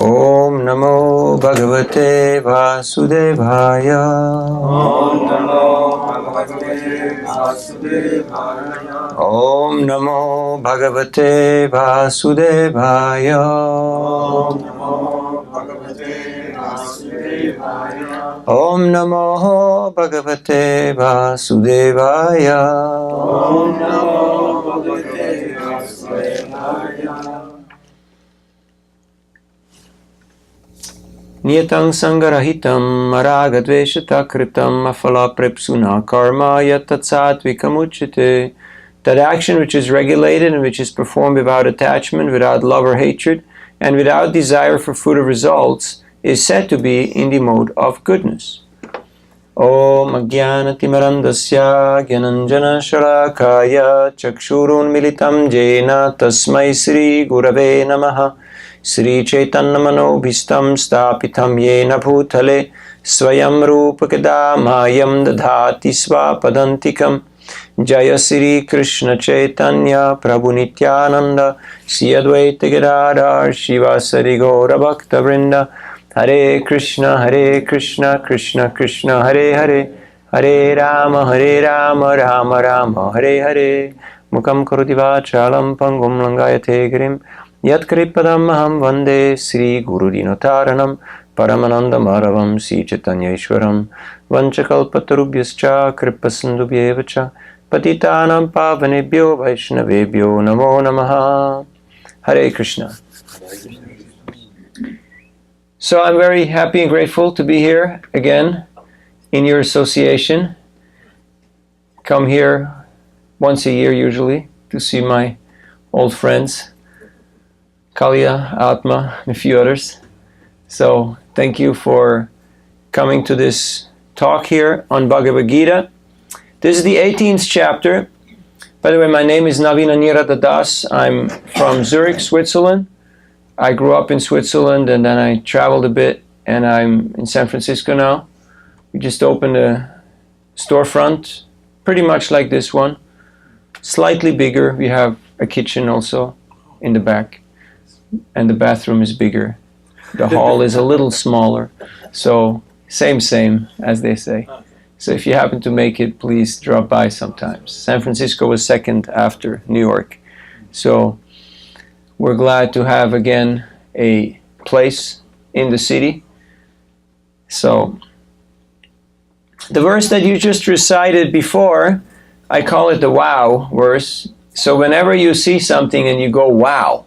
Om Namo Bhagavate Vasudevaya. Om Namo Bhagavate Vasudevaya. Om Namo Bhagavate Vasudevaya. Om Namo Bhagavate Vasudevaya. Om Namo Bhagavate Vasudevaya. Om Namo Bhagavate Vasudevaya. Niyatang sangarahitam maragadveshata kritam afala prepsuna karma yatatsatvikam uchite. That action which is regulated and which is performed without attachment, without love or hatred, and without desire for fruit or results, is said to be in the mode of goodness. Om Ajnanatimarandasya Gyananjana Shalakaya Chakshurun Militam Jena Tasmai Sri Gurave Namaha Sri Chaitanya Manobhistam Stapitam Yena Bhutale Swayam Rupakadamayam Dadhati Swapadantikam Jaya Sri Krishna Chaitanya Prabhu Nityananda Sri Advaita Gadadhar Shivasari Gaura Bhakta Vrinda Hare Krishna, Krishna Krishna, Hare Hare, Hare Rama, Rama Rama, Hare Hare. Mukam karoti vachalam pangum langayate girim. Yat kripadam aham vande Sri Guru Dinotaranam Paramananda Maravam Sri Chaitanya Ishwaram Vanchakalpatarubhyascha Kripasindubhyevacha Patitanam Pavanebhyo Vaishnavebhyo Namo Namaha. Hare Krishna. So I'm very happy and grateful to be here again in your association. Come here once a year usually to see my old friends, Kalia, Atma, and a few others. So thank you for coming to this talk here on Bhagavad-gita. This is the 18th chapter. By the way, my name is Navina Nirada Das. I'm from Zurich, Switzerland. I grew up in Switzerland and then I traveled a bit and I'm in San Francisco now. We just opened a storefront, pretty much like this one. Slightly bigger. We have a kitchen also in the back and the bathroom is bigger. The hall is a little smaller. So same, as they say. So if you happen to make it, please drop by sometimes. San Francisco was second after New York. So we're glad to have again a place in the city. So, the verse that you just recited before, I call it the wow verse. So whenever you see something and you go, wow,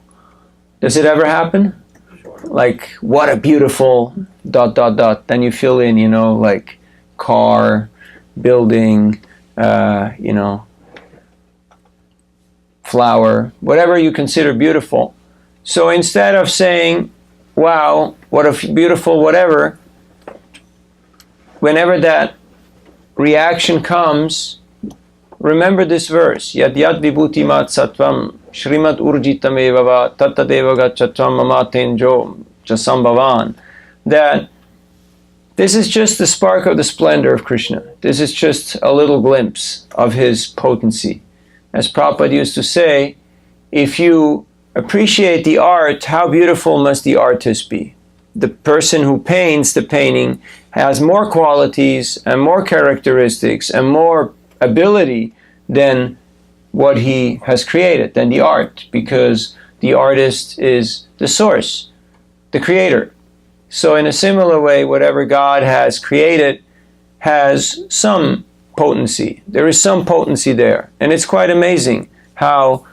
does it ever happen? Like, what a beautiful ... Then you fill in, like car, building, flower, whatever you consider beautiful. So instead of saying, wow, what a beautiful whatever, whenever that reaction comes, remember this verse, Yad Yad Vibhuti Mat Sattvam Shrimat Urjitam Evava Tattadeva Gachatvam Amatenjo Jasambhavan, that this is just the spark of the splendor of Krishna. This is just a little glimpse of his potency. As Prabhupada used to say, if you appreciate the art, how beautiful must the artist be? The person who paints the painting has more qualities and more characteristics and more ability than what he has created, than the art, because the artist is the source, the creator. So in a similar way, whatever God has created has some potency. There is some potency there. And it's quite amazing how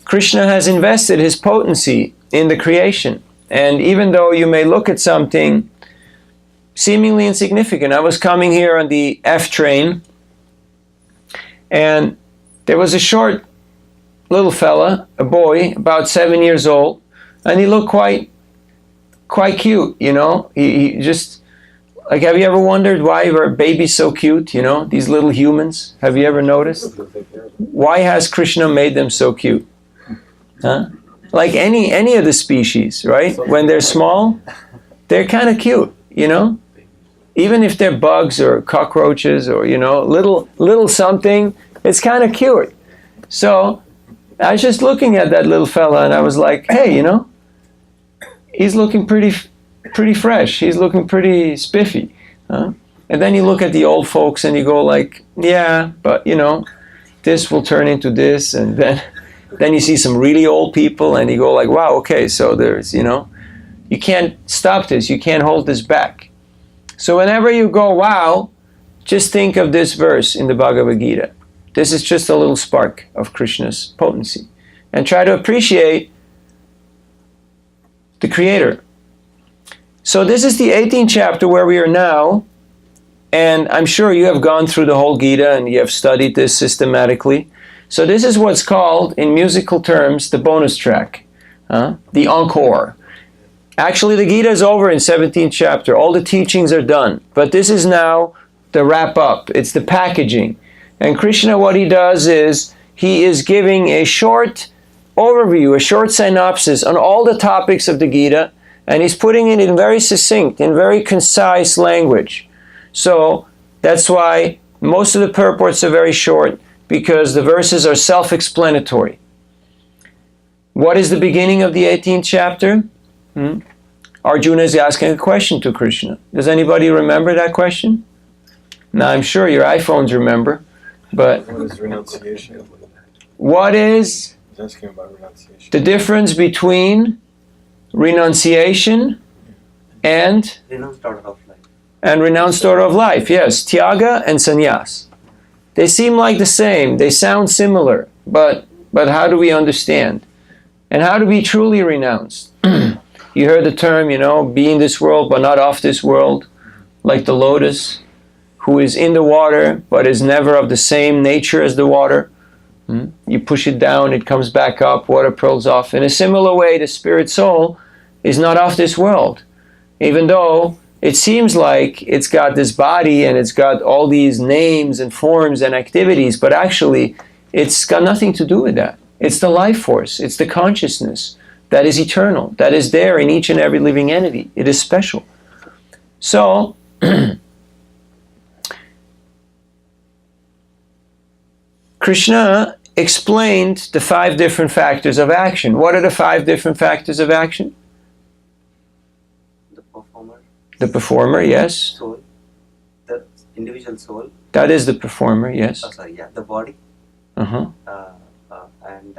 Krishna has invested his potency in the creation. And even though you may look at something seemingly insignificant, I was coming here on the F train and there was a short little fella, a boy, about 7 years old, and he looked quite cute, He just, like, have you ever wondered why are babies so cute, these little humans? Have you ever noticed? Why has Krishna made them so cute? Huh? Like any of the species, right? When they're small, they're kind of cute, Even if they're bugs or cockroaches or, little something, it's kind of cute. So I was just looking at that little fella and I was like, hey, he's looking pretty fresh. He's looking pretty spiffy. Huh? And then you look at the old folks and you go like, yeah, but you know, this will turn into this, and then you see some really old people and you go like, wow, okay, so there's, you know, you can't stop this, you can't hold this back. So whenever you go, wow, just think of this verse in the Bhagavad-gita. This is just a little spark of Krishna's potency. And try to appreciate the Creator. So this is the 18th chapter where we are now, and I'm sure you have gone through the whole Gita and you have studied this systematically. So this is what's called, in musical terms, the bonus track, the encore. Actually, the Gita is over in 17th chapter. All the teachings are done. But this is now the wrap-up. It's the packaging. And Krishna, what he does is, he is giving a short overview, a short synopsis on all the topics of the Gita, and he's putting it in very succinct, in very concise language. So that's why most of the purports are very short, because the verses are self-explanatory. What is the beginning of the 18th chapter? Arjuna is asking a question to Krishna. Does anybody remember that question? Now I'm sure your iPhones remember, but What is renunciation? what is He's asking about renunciation. the difference between renunciation and renounced order of life. renounced order of life? Yes, Tyaga and Sannyas. They seem like the same, they sound similar, but how do we understand? And how to be truly renounced? You heard the term, you know, be in this world but not of this world, like the lotus, who is in the water but is never of the same nature as the water. You push it down, it comes back up, water purls off. In a similar way, the spirit soul is not of this world. Even though it seems like it's got this body and it's got all these names and forms and activities, but actually it's got nothing to do with that. It's the life force, it's the consciousness that is eternal, that is there in each and every living entity. It is special. So, Krishna explained the 5 different factors of action. What are the 5 different factors of action? The performer. The performer, yes. Soul. The individual soul. That is the performer, yes. The body. Uh-huh. And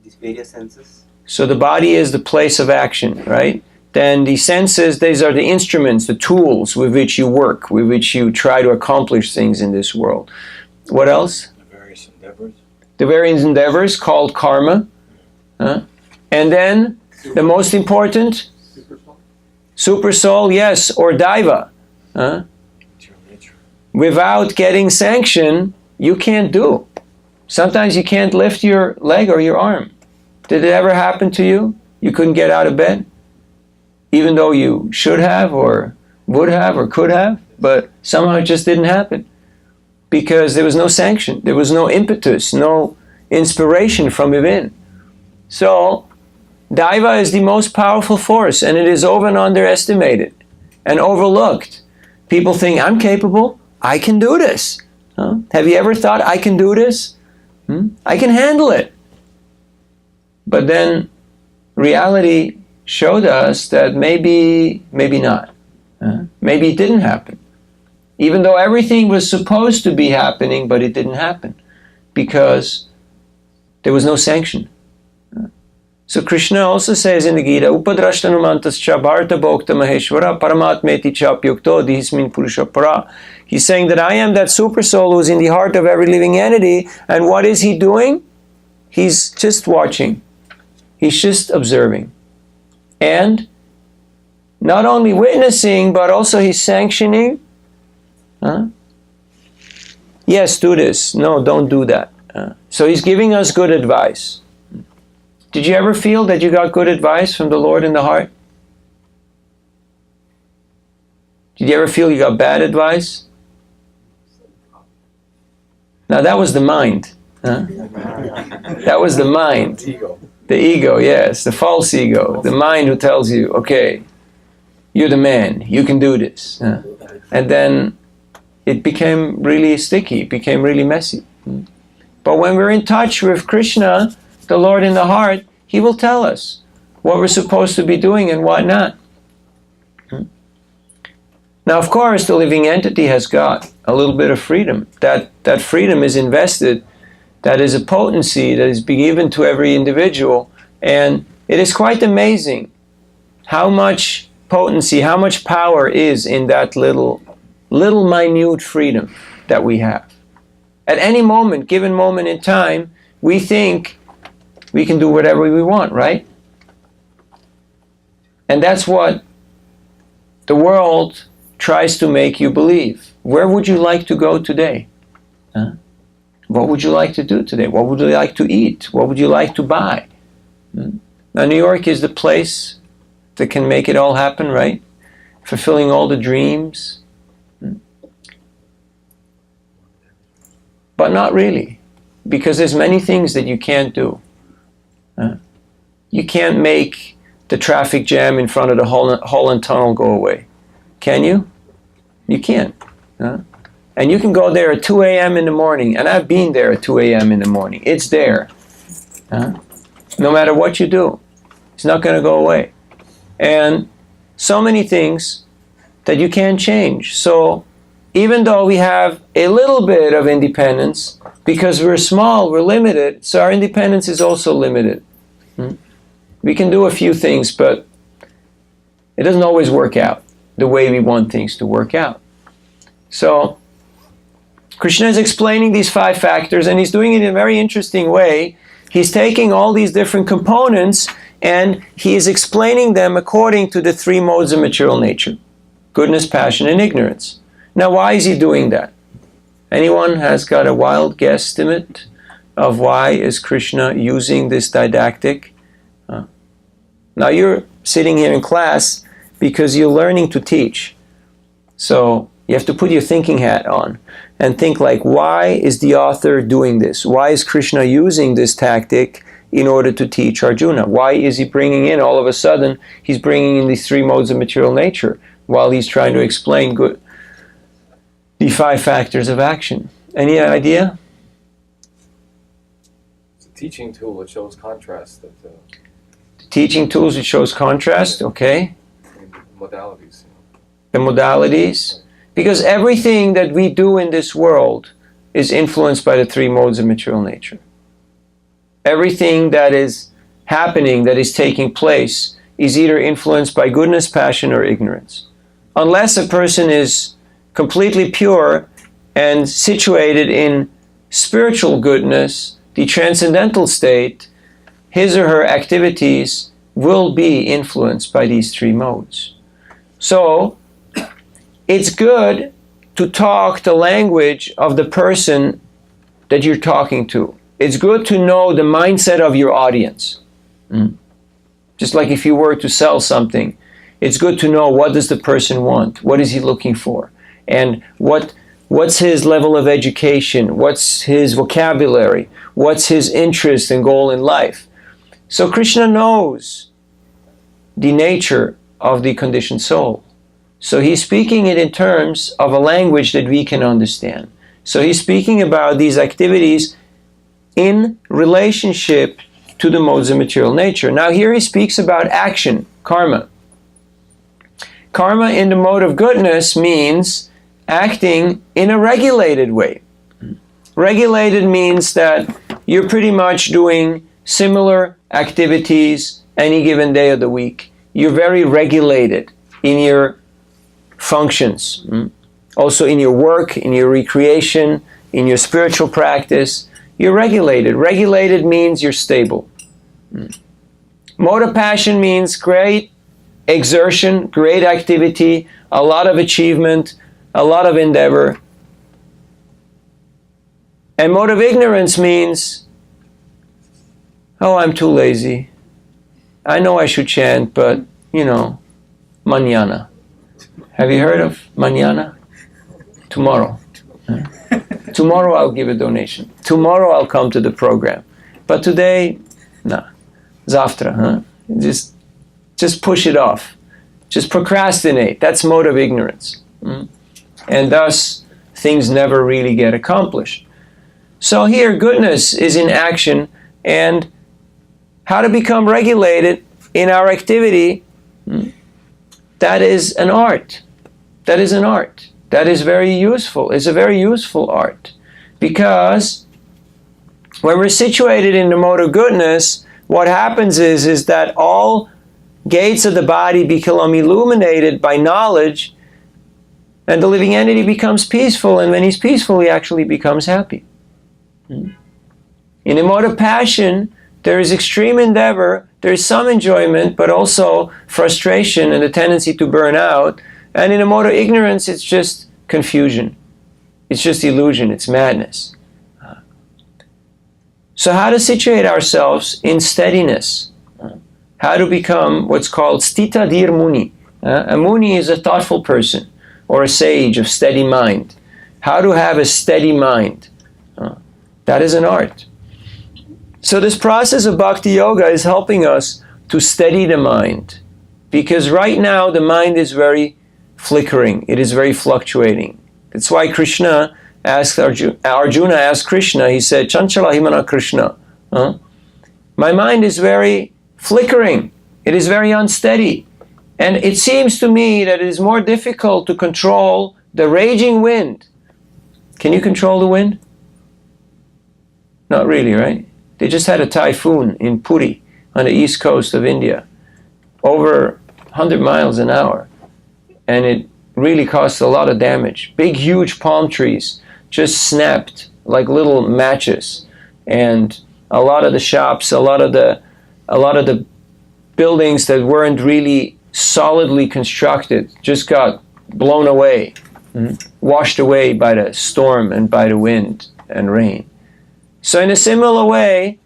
these various senses. So the body is the place of action, right? Then the senses, these are the instruments, the tools with which you work, with which you try to accomplish things in this world. What else? The various endeavors. The various endeavors called karma. And then the most important? Super soul, yes, or daiva. Without getting sanction, you can't do. Sometimes you can't lift your leg or your arm. Did it ever happen to you? You couldn't get out of bed? Even though you should have or would have or could have, but somehow it just didn't happen. Because there was no sanction, there was no impetus, no inspiration from within. So, Daiva is the most powerful force, and it is often underestimated and overlooked. People think, I'm capable, I can do this. Have you ever thought, I can do this? I can handle it. But then reality showed us that maybe not. Maybe it didn't happen. Even though everything was supposed to be happening, but it didn't happen. Because there was no sanction. So Krishna also says in the Gita, Upadrashtanumantascha bharata bhokta maheshwara paramatmeti chapyukto dhismin purusha para. He's saying that I am that super soul who is in the heart of every living entity. And what is he doing? He's just watching. He's just observing. And not only witnessing, but also he's sanctioning. Yes, do this. No, don't do that. So he's giving us good advice. Did you ever feel that you got good advice from the Lord in the heart? Did you ever feel you got bad advice? Now that was the mind. That was the mind. The ego, yes, the false ego. The mind who tells you, okay, you're the man, you can do this. And then it became really sticky, it became really messy. But when we're in touch with Krishna, the Lord in the heart, He will tell us what we're supposed to be doing and what not. Now, of course, the living entity has got a little bit of freedom. That freedom is invested. That is a potency that is given to every individual. And it is quite amazing how much potency, how much power is in that little minute freedom that we have. At any moment, given moment in time, we think we can do whatever we want, right? And that's what the world tries to make you believe. Where would you like to go today? Huh? What would you like to do today? What would you like to eat? What would you like to buy? Now, New York is the place that can make it all happen, right? Fulfilling all the dreams. But not really, because there's many things that you can't do. You can't make the traffic jam in front of the Holland Tunnel go away. Can you? You can't. And you can go there at 2 a.m. in the morning, and I've been there at 2 a.m. in the morning. It's there. No matter what you do, it's not going to go away. And so many things that you can't change. So even though we have a little bit of independence, because we're small, we're limited, so our independence is also limited. We can do a few things, but it doesn't always work out the way we want things to work out. So Krishna is explaining these 5 factors, and he's doing it in a very interesting way. He's taking all these different components and he is explaining them according to the 3 modes of material nature: goodness, passion, and ignorance. Now, why is he doing that? Anyone has got a wild guesstimate of why is Krishna using this didactic? Now, you're sitting here in class because you're learning to teach. So you have to put your thinking hat on and think like, why is the author doing this? Why is Krishna using this tactic in order to teach Arjuna? Why is he bringing in, all of a sudden, he's bringing in these 3 modes of material nature while he's trying to explain the 5 factors of action? Any idea? It's a teaching tool that shows contrast. Teaching tools, it shows contrast, okay? Modalities. The modalities. Because everything that we do in this world is influenced by the 3 modes of material nature. Everything that is happening, that is taking place, is either influenced by goodness, passion, or ignorance. Unless a person is completely pure and situated in spiritual goodness, the transcendental state, his or her activities will be influenced by these 3 modes. So, it's good to talk the language of the person that you're talking to. It's good to know the mindset of your audience. Just like if you were to sell something, it's good to know what does the person want, what is he looking for, and what's his level of education, what's his vocabulary, what's his interest and goal in life. So Krishna knows the nature of the conditioned soul. So he's speaking it in terms of a language that we can understand. So he's speaking about these activities in relationship to the modes of material nature. Now here he speaks about action, karma. Karma in the mode of goodness means acting in a regulated way. Regulated means that you're pretty much doing similar activities any given day of the week. You're very regulated in your functions. Also in your work, in your recreation, in your spiritual practice. You're regulated. Regulated means you're stable. Mode of passion means great exertion, great activity, a lot of achievement, a lot of endeavor. And mode of ignorance means, oh, I'm too lazy. I know I should chant, but, mañana. Have you heard of mañana? Tomorrow. Tomorrow I'll give a donation. Tomorrow I'll come to the program. But today, nah. Zavtra, Just push it off. Just procrastinate. That's mode of ignorance. And thus, things never really get accomplished. So here, goodness is in action, and how to become regulated in our activity, that is an art. That is an art. That is very useful. It's a very useful art. Because when we're situated in the mode of goodness, what happens is that all gates of the body become illuminated by knowledge, and the living entity becomes peaceful, and when he's peaceful, he actually becomes happy. In the mode of passion, there is extreme endeavor, there is some enjoyment, but also frustration and the tendency to burn out. And in a mode of ignorance, it's just confusion. It's just illusion, it's madness. So how to situate ourselves in steadiness? How to become what's called Stita Dhir Muni. A Muni is a thoughtful person or a sage of steady mind. How to have a steady mind. That is an art. So this process of Bhakti Yoga is helping us to steady the mind. Because right now the mind is very flickering. It is very fluctuating. That's why Krishna asked Arjuna asked Krishna, he said, Chanchala himana Krishna. My mind is very flickering. It is very unsteady. And it seems to me that it is more difficult to control the raging wind. Can you control the wind? Not really, right? They just had a typhoon in Puri on the east coast of India, over 100 miles an hour. And it really caused a lot of damage. Big, huge palm trees just snapped like little matches. And a lot of the shops, a lot of the buildings that weren't really solidly constructed just got blown away, washed away by the storm and by the wind and rain. So in a similar way,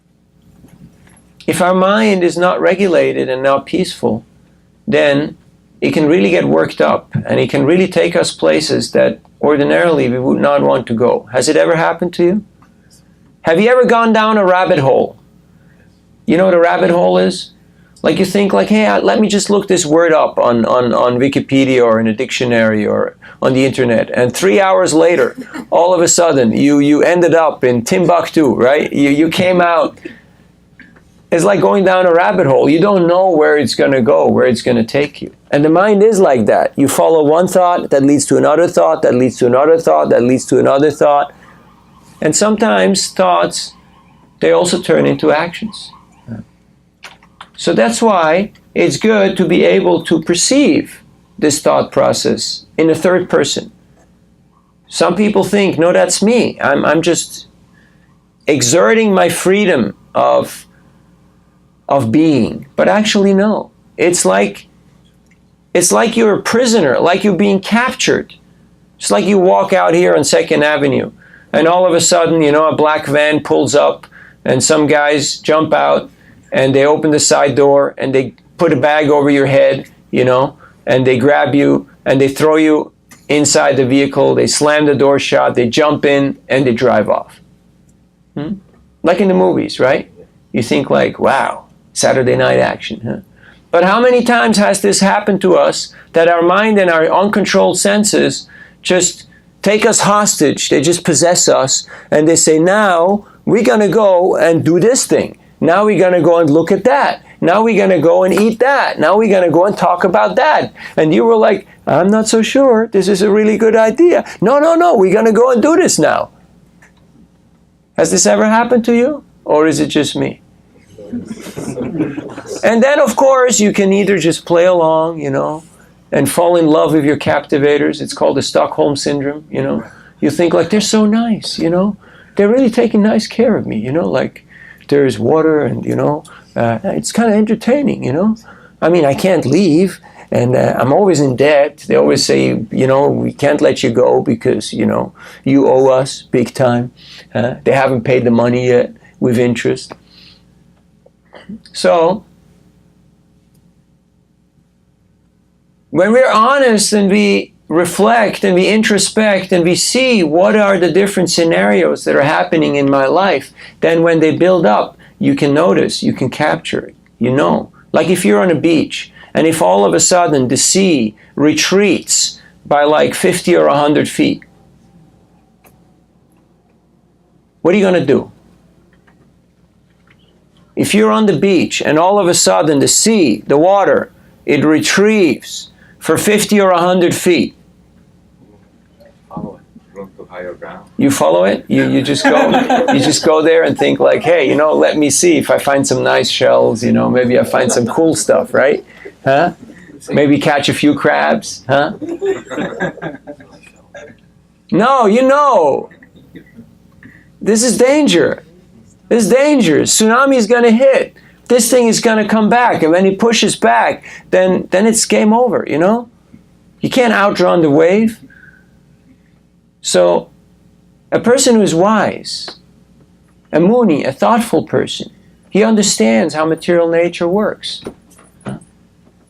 if our mind is not regulated and not peaceful, then it can really get worked up and it can really take us places that ordinarily we would not want to go. Has it ever happened to you? Have you ever gone down a rabbit hole? You know what a rabbit hole is? Like you think like, hey, let me just look this word up on Wikipedia or in a dictionary or on the internet. And 3 hours later, all of a sudden, you ended up in Timbuktu, right? You came out. It's like going down a rabbit hole. You don't know where it's going to go, where it's going to take you. And the mind is like that. You follow one thought, that leads to another thought, that leads to another thought, that leads to another thought. And sometimes thoughts, they also turn into actions. So that's why it's good to be able to perceive this thought process in a third person. Some people think, no, that's me. I'm just exerting my freedom of being. But actually, no. It's like you're a prisoner, like you're being captured. It's like you walk out here on 2nd Avenue, and all of a sudden, a black van pulls up, and some guys jump out, and they open the side door, and they put a bag over your head, and they grab you, and they throw you inside the vehicle, they slam the door shut, they jump in, and they drive off. Like in the movies, right? You think like, wow, Saturday night action, huh? But how many times has this happened to us that our mind and our uncontrolled senses just take us hostage, they just possess us, and they say, now we're going to go and do this thing. Now we're going to go and look at that. Now we're going to go and eat that. Now we're going to go and talk about that. And you were like, I'm not so sure. This is a really good idea. No. We're going to go and do this now. Has this ever happened to you? Or is it just me? And then, of course, you can either just play along, and fall in love with your captivators. It's called the Stockholm Syndrome, You think like, they're so nice, They're really taking nice care of me, like, there's water and, it's kind of entertaining, I mean, I can't leave and I'm always in debt. They always say, we can't let you go because, you owe us big time. They haven't paid the money yet with interest. So, when we're honest and we reflect and we introspect and we see what are the different scenarios that are happening in my life, then when they build up, you can notice, you can capture it, Like if you're on a beach and if all of a sudden the sea retreats by like 50 or 100 feet, what are you going to do? If you're on the beach and all of a sudden the sea, the water, it retrieves for 50 or 100 feet, Follow it. Room to higher ground. you follow it? You just go there and think like, hey, let me see if I find some nice shells, maybe I find some cool stuff, right? Huh? Maybe catch a few crabs, huh? No, this is danger. This is dangerous. Tsunami is going to hit. This thing is going to come back, and when it pushes back, then it's game over, You can't outrun the wave. So, a person who is wise, a muni, a thoughtful person, he understands how material nature works.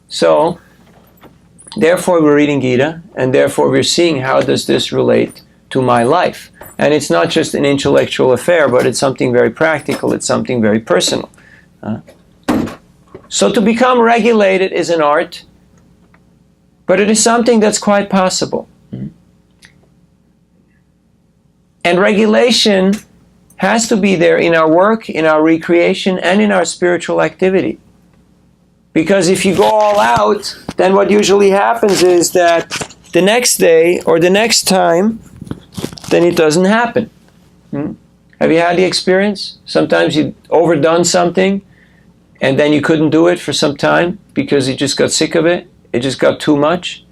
So, therefore we're reading Gita, and therefore we're seeing how does this relate to my life. And it's not just an intellectual affair, but it's something very practical, it's something very personal. So to become regulated is an art, but it is something that's quite possible. And regulation has to be there in our work, in our recreation, and in our spiritual activity. Because if you go all out, then what usually happens is that the next day or the next time, then it doesn't happen. Have you had the experience? Sometimes you've overdone something and then you couldn't do it for some time because you just got sick of it. It just got too much.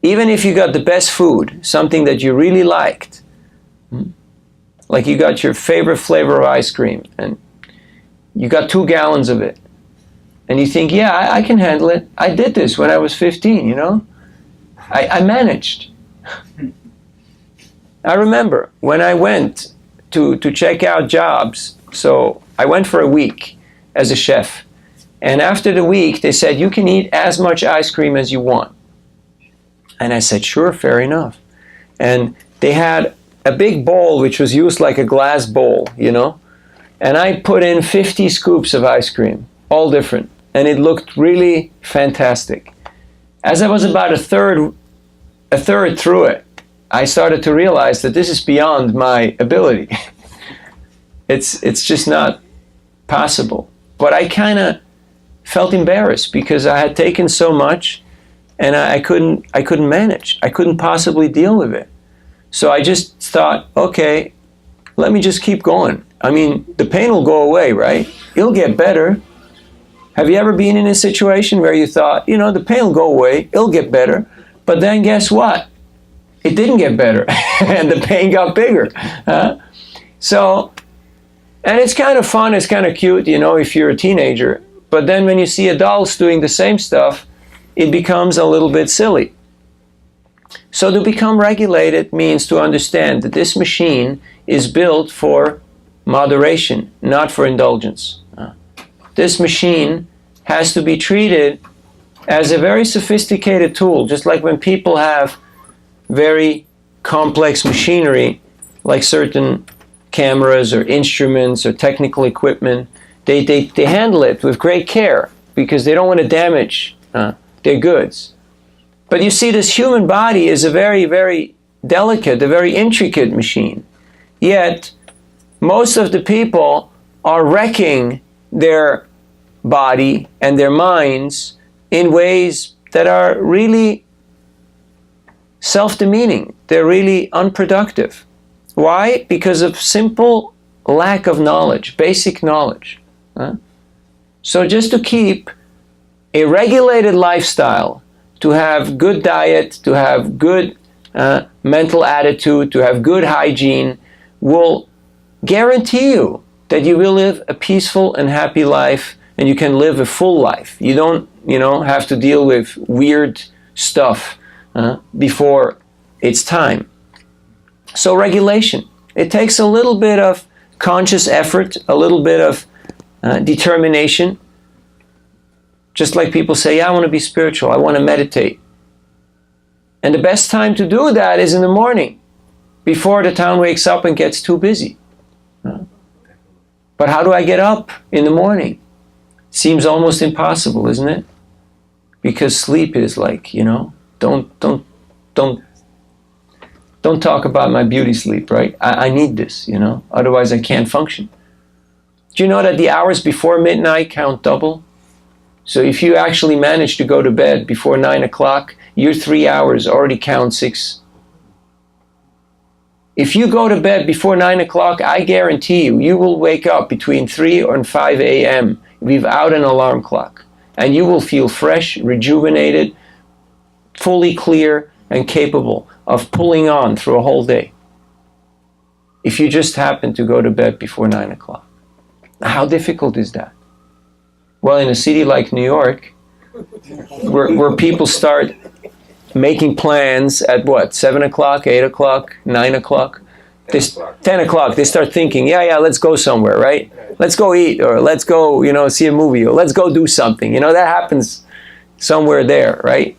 Even if you got the best food, something that you really liked, like you got your favorite flavor of ice cream and you got 2 gallons of it. And you think, yeah, I can handle it. I did this when I was 15, I managed. I remember when I went to check out jobs, so I went for a week as a chef. And after the week, they said, you can eat as much ice cream as you want. And I said, sure, fair enough. And they had a big bowl, which was used like a glass bowl, And I put in 50 scoops of ice cream, all different. And it looked really fantastic. As I was about a third through it, I started to realize that this is beyond my ability. It's just not possible. But I kind of felt embarrassed because I had taken so much and I couldn't manage. I couldn't possibly deal with it. So I just thought, okay, let me just keep going. I mean, the pain will go away, right? It'll get better. Have you ever been in a situation where you thought, the pain will go away, it'll get better, but then guess what? It didn't get better, and the pain got bigger. So, and it's kind of fun, it's kind of cute, if you're a teenager, but then when you see adults doing the same stuff, it becomes a little bit silly. So to become regulated means to understand that this machine is built for moderation, not for indulgence. This machine has to be treated as a very sophisticated tool, just like when people have very complex machinery, like certain cameras or instruments or technical equipment, they handle it with great care because they don't want to damage their goods. But you see, this human body is a very, very delicate, a very intricate machine. Yet, most of the people are wrecking their body and their minds in ways that are really self-demeaning. They're really unproductive. Why? Because of simple lack of knowledge, basic knowledge. So just to keep a regulated lifestyle, to have good diet, to have good mental attitude, to have good hygiene, will guarantee you that you will live a peaceful and happy life and you can live a full life. You don't, have to deal with weird stuff before it's time. So regulation. It takes a little bit of conscious effort, a little bit of determination. Just like people say, yeah, I want to be spiritual, I want to meditate. And the best time to do that is in the morning, before the town wakes up and gets too busy. But how do I get up in the morning? Seems almost impossible, isn't it? Because sleep is like, don't talk about my beauty sleep, right? I need this, otherwise I can't function. Do you know that the hours before midnight count double? So if you actually manage to go to bed before 9 o'clock, your 3 hours already count 6. If you go to bed before 9 o'clock, I guarantee you, you will wake up between 3 and 5 a.m. without an alarm clock. And you will feel fresh, rejuvenated, fully clear, and capable of pulling on through a whole day. If you just happen to go to bed before 9 o'clock. How difficult is that? Well, in a city like New York, where people start making plans at what, 7 o'clock, 8 o'clock, 9 o'clock? 10 o'clock, they start thinking, yeah, let's go somewhere, right? Let's go eat, or let's go, see a movie, or let's go do something. That happens somewhere there, right?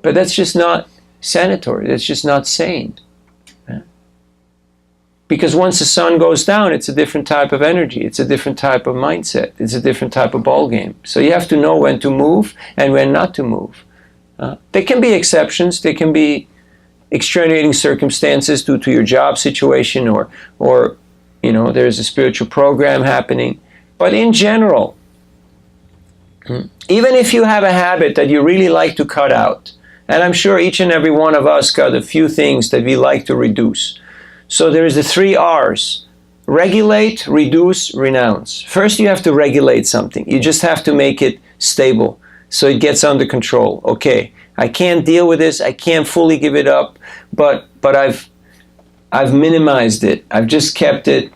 But that's just not sanitary. That's just not sane. Because once the sun goes down, it's a different type of energy. It's a different type of mindset. It's a different type of ball game. So you have to know when to move and when not to move. There can be exceptions. There can be extenuating circumstances due to your job situation, or there's a spiritual program happening. But in general, even if you have a habit that you really like to cut out, and I'm sure each and every one of us got a few things that we like to reduce. So there is the 3 R's. Regulate, reduce, renounce. First you have to regulate something. You just have to make it stable so it gets under control. Okay, I can't deal with this. I can't fully give it up, but I've minimized it. I've just kept it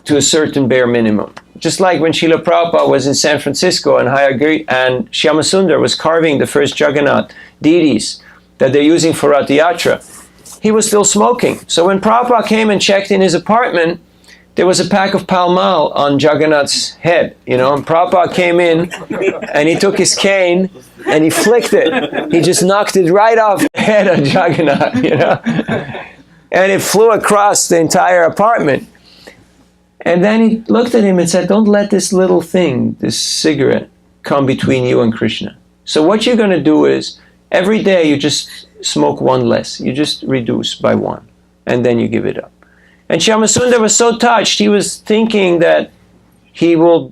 to a certain bare minimum. Just like when Srila Prabhupada was in San Francisco and Shyamasundar was carving the first Jagannath deities that they're using for Rath Yatra, he was still smoking. So when Prabhupada came and checked in his apartment, there was a pack of Pall Mall on Jagannath's head, and Prabhupada came in and he took his cane and he flicked it. He just knocked it right off the head of Jagannath, and it flew across the entire apartment. And then he looked at him and said, don't let this little thing, this cigarette, come between you and Krishna. So what you're going to do is, every day you just smoke one less. You just reduce by 1, and then you give it up. And Shyamasundar was so touched, he was thinking that he will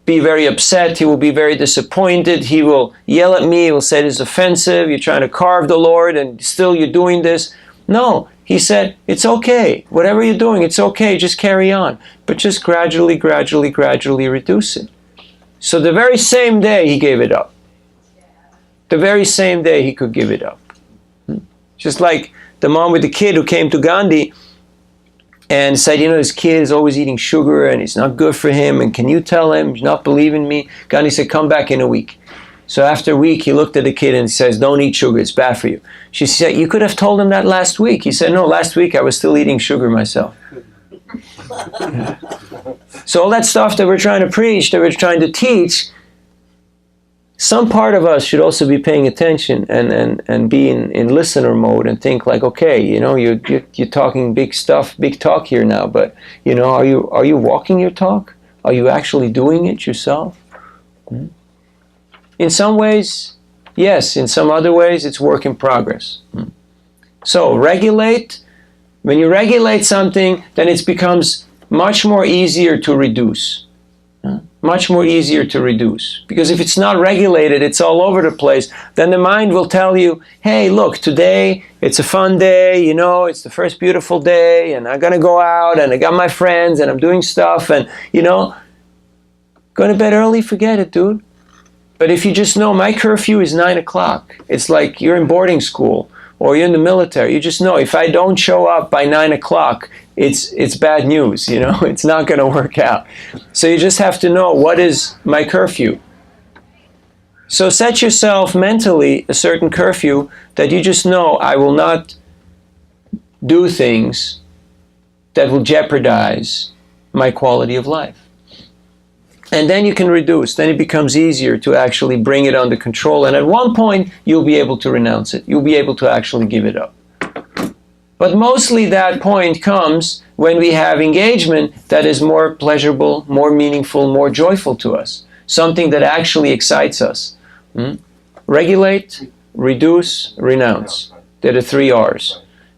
be very upset, he will be very disappointed, he will yell at me, he will say this is offensive, you're trying to carve the Lord and still you're doing this. No, he said, it's okay. Whatever you're doing, it's okay, just carry on. But just gradually reduce it. So the very same day he gave it up. The very same day he could give it up. Just like the mom with the kid who came to Gandhi and said, this kid is always eating sugar and it's not good for him, and can you tell him he's not believing me? Gandhi said, come back in a week. So after a week, he looked at the kid and he says, don't eat sugar, it's bad for you. She said, you could have told him that last week. He said, no, last week I was still eating sugar myself. So all that stuff that we're trying to preach, that we're trying to teach, some part of us should also be paying attention and be in listener mode and think like, okay, you're talking big stuff, big talk here now, but are you walking your talk? Are you actually doing it yourself? In some ways, yes. In some other ways, it's work in progress. So regulate. When you regulate something, then it becomes much more easier to reduce. Much more easier to reduce. Because if it's not regulated, it's all over the place, then the mind will tell you, hey, look, today it's a fun day, it's the first beautiful day, and I'm going to go out, and I got my friends, and I'm doing stuff, and, going to bed early, forget it, dude. But if you just know, my curfew is 9 o'clock, it's like you're in boarding school, or you're in the military, you just know, if I don't show up by 9 o'clock, it's bad news, it's not going to work out. So you just have to know, what is my curfew? So set yourself mentally a certain curfew that you just know, I will not do things that will jeopardize my quality of life. And then you can reduce. Then it becomes easier to actually bring it under control. And at one point, you'll be able to renounce it. You'll be able to actually give it up. But mostly that point comes when we have engagement that is more pleasurable, more meaningful, more joyful to us. Something that actually excites us. Regulate, reduce, renounce. They're the 3 R's.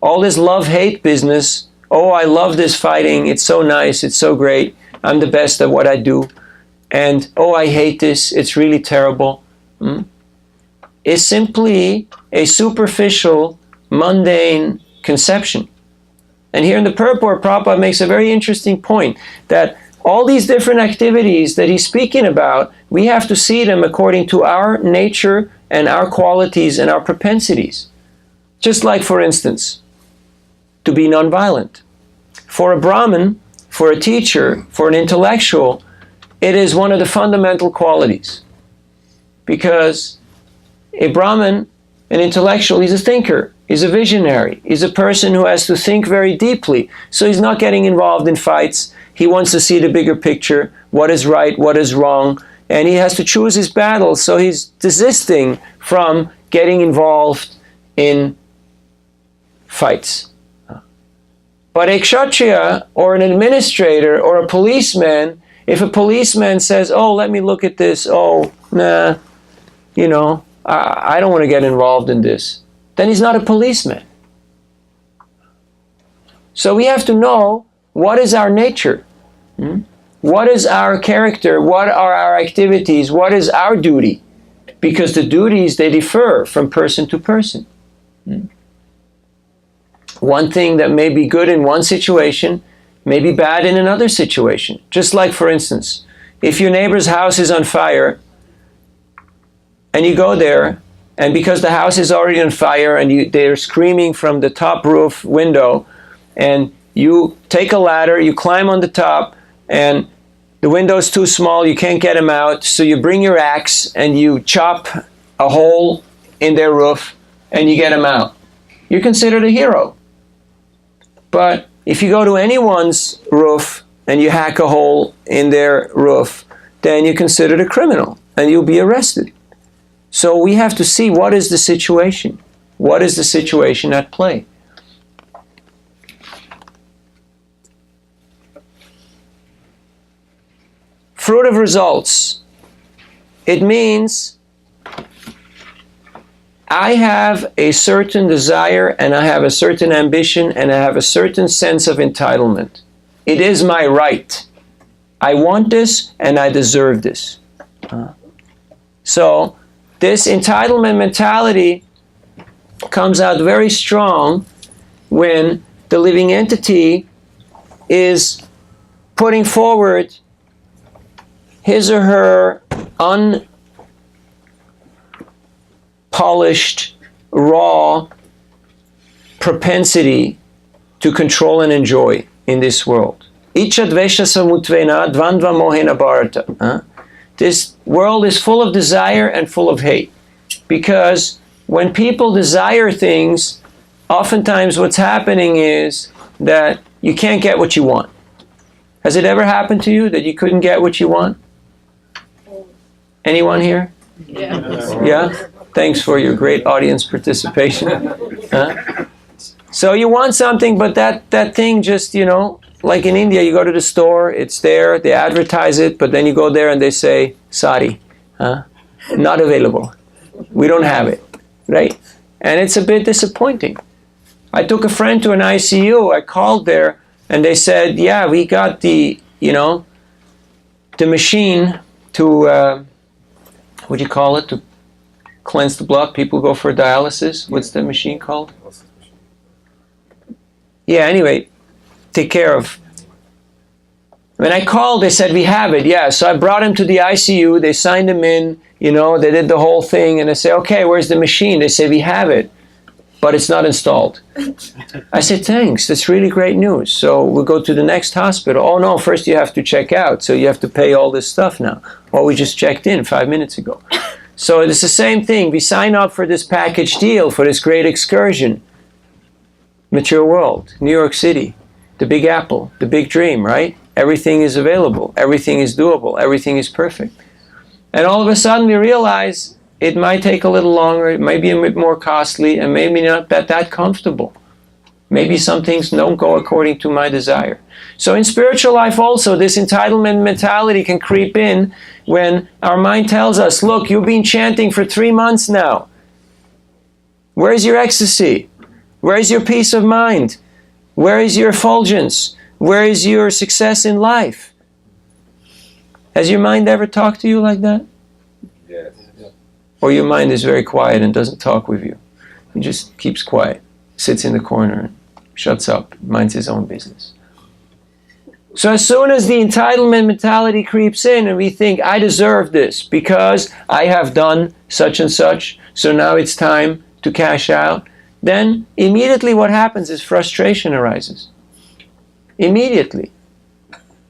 All this love-hate business, oh, I love this fighting, it's so nice, it's so great, I'm the best at what I do, and oh, I hate this, it's really terrible, is simply a superficial, mundane conception. And here in the purport, Prabhupada makes a very interesting point, that all these different activities that he's speaking about, we have to see them according to our nature and our qualities and our propensities. Just like, for instance, to be nonviolent. For a Brahmin, for a teacher, for an intellectual, it is one of the fundamental qualities. Because a Brahmin, an intellectual, he's a thinker, he's a visionary, he's a person who has to think very deeply. So he's not getting involved in fights. He wants to see the bigger picture, what is right, what is wrong, and he has to choose his battles, so he's desisting from getting involved in fights. But a kshatriya, or an administrator, or a policeman, if a policeman says, oh, let me look at this, oh, nah, you know, I don't want to get involved in this, then he's not a policeman. So we have to know what is our nature. What is our character? What are our activities? What is our duty? Because the duties, they differ from person to person. One thing that may be good in one situation may be bad in another situation. Just like, for instance, if your neighbor's house is on fire and you go there, and because the house is already on fire and they're screaming from the top roof window, and you take a ladder, you climb on the top, and the window's too small, you can't get them out, so you bring your axe and you chop a hole in their roof and you get them out. You're considered a hero. But if you go to anyone's roof and you hack a hole in their roof, then you're considered a criminal and you'll be arrested. So we have to see, what is the situation? What is the situation at play? Fruit of results. It means I have a certain desire and I have a certain ambition and I have a certain sense of entitlement. It is my right. I want this and I deserve this. So this entitlement mentality comes out very strong when the living entity is putting forward his or her unpolished, raw propensity to control and enjoy in this world. Ichadvesha samutvena dvandva mohena bharata. This world is full of desire and full of hate. Because when people desire things, oftentimes what's happening is that you can't get what you want. Has it ever happened to you that you couldn't get what you want? Anyone here? Yeah. Yeah? Thanks for your great audience participation. So you want something, but that thing just, you know, like in India, you go to the store, it's there, they advertise it, but then you go there and they say, sorry, not available. We don't have it, right? And it's a bit disappointing. I took a friend to an ICU, I called there, and they said, yeah, we got the, you know, the machine to, what do you call it, to cleanse the blood. People go for dialysis. What's the machine called? Yeah, anyway, take care of. When I called, they said, we have it, yeah. So I brought him to the ICU, they signed him in, you know, they did the whole thing, and I say, okay, where's the machine? They say, we have it, but it's not installed. I said, thanks, that's really great news. So we'll go to the next hospital. Oh no, first you have to check out, so you have to pay all this stuff now. Oh, we just checked in 5 minutes ago. So it's the same thing. We sign up for this package deal, for this great excursion. Mature world, New York City, the Big Apple, the big dream, right? Everything is available, everything is doable, everything is perfect. And all of a sudden we realize it might take a little longer, it might be a bit more costly, and maybe not that comfortable. Maybe some things don't go according to my desire. So in spiritual life also, this entitlement mentality can creep in when our mind tells us, look, you've been chanting for 3 months now. Where's your ecstasy? Where is your peace of mind? Where is your effulgence? Where is your success in life? Has your mind ever talked to you like that? Yes. Or your mind is very quiet and doesn't talk with you? He just keeps quiet, sits in the corner, shuts up, minds his own business. So as soon as the entitlement mentality creeps in and we think, I deserve this because I have done such and such, so now it's time to cash out, then immediately what happens is frustration arises. Immediately.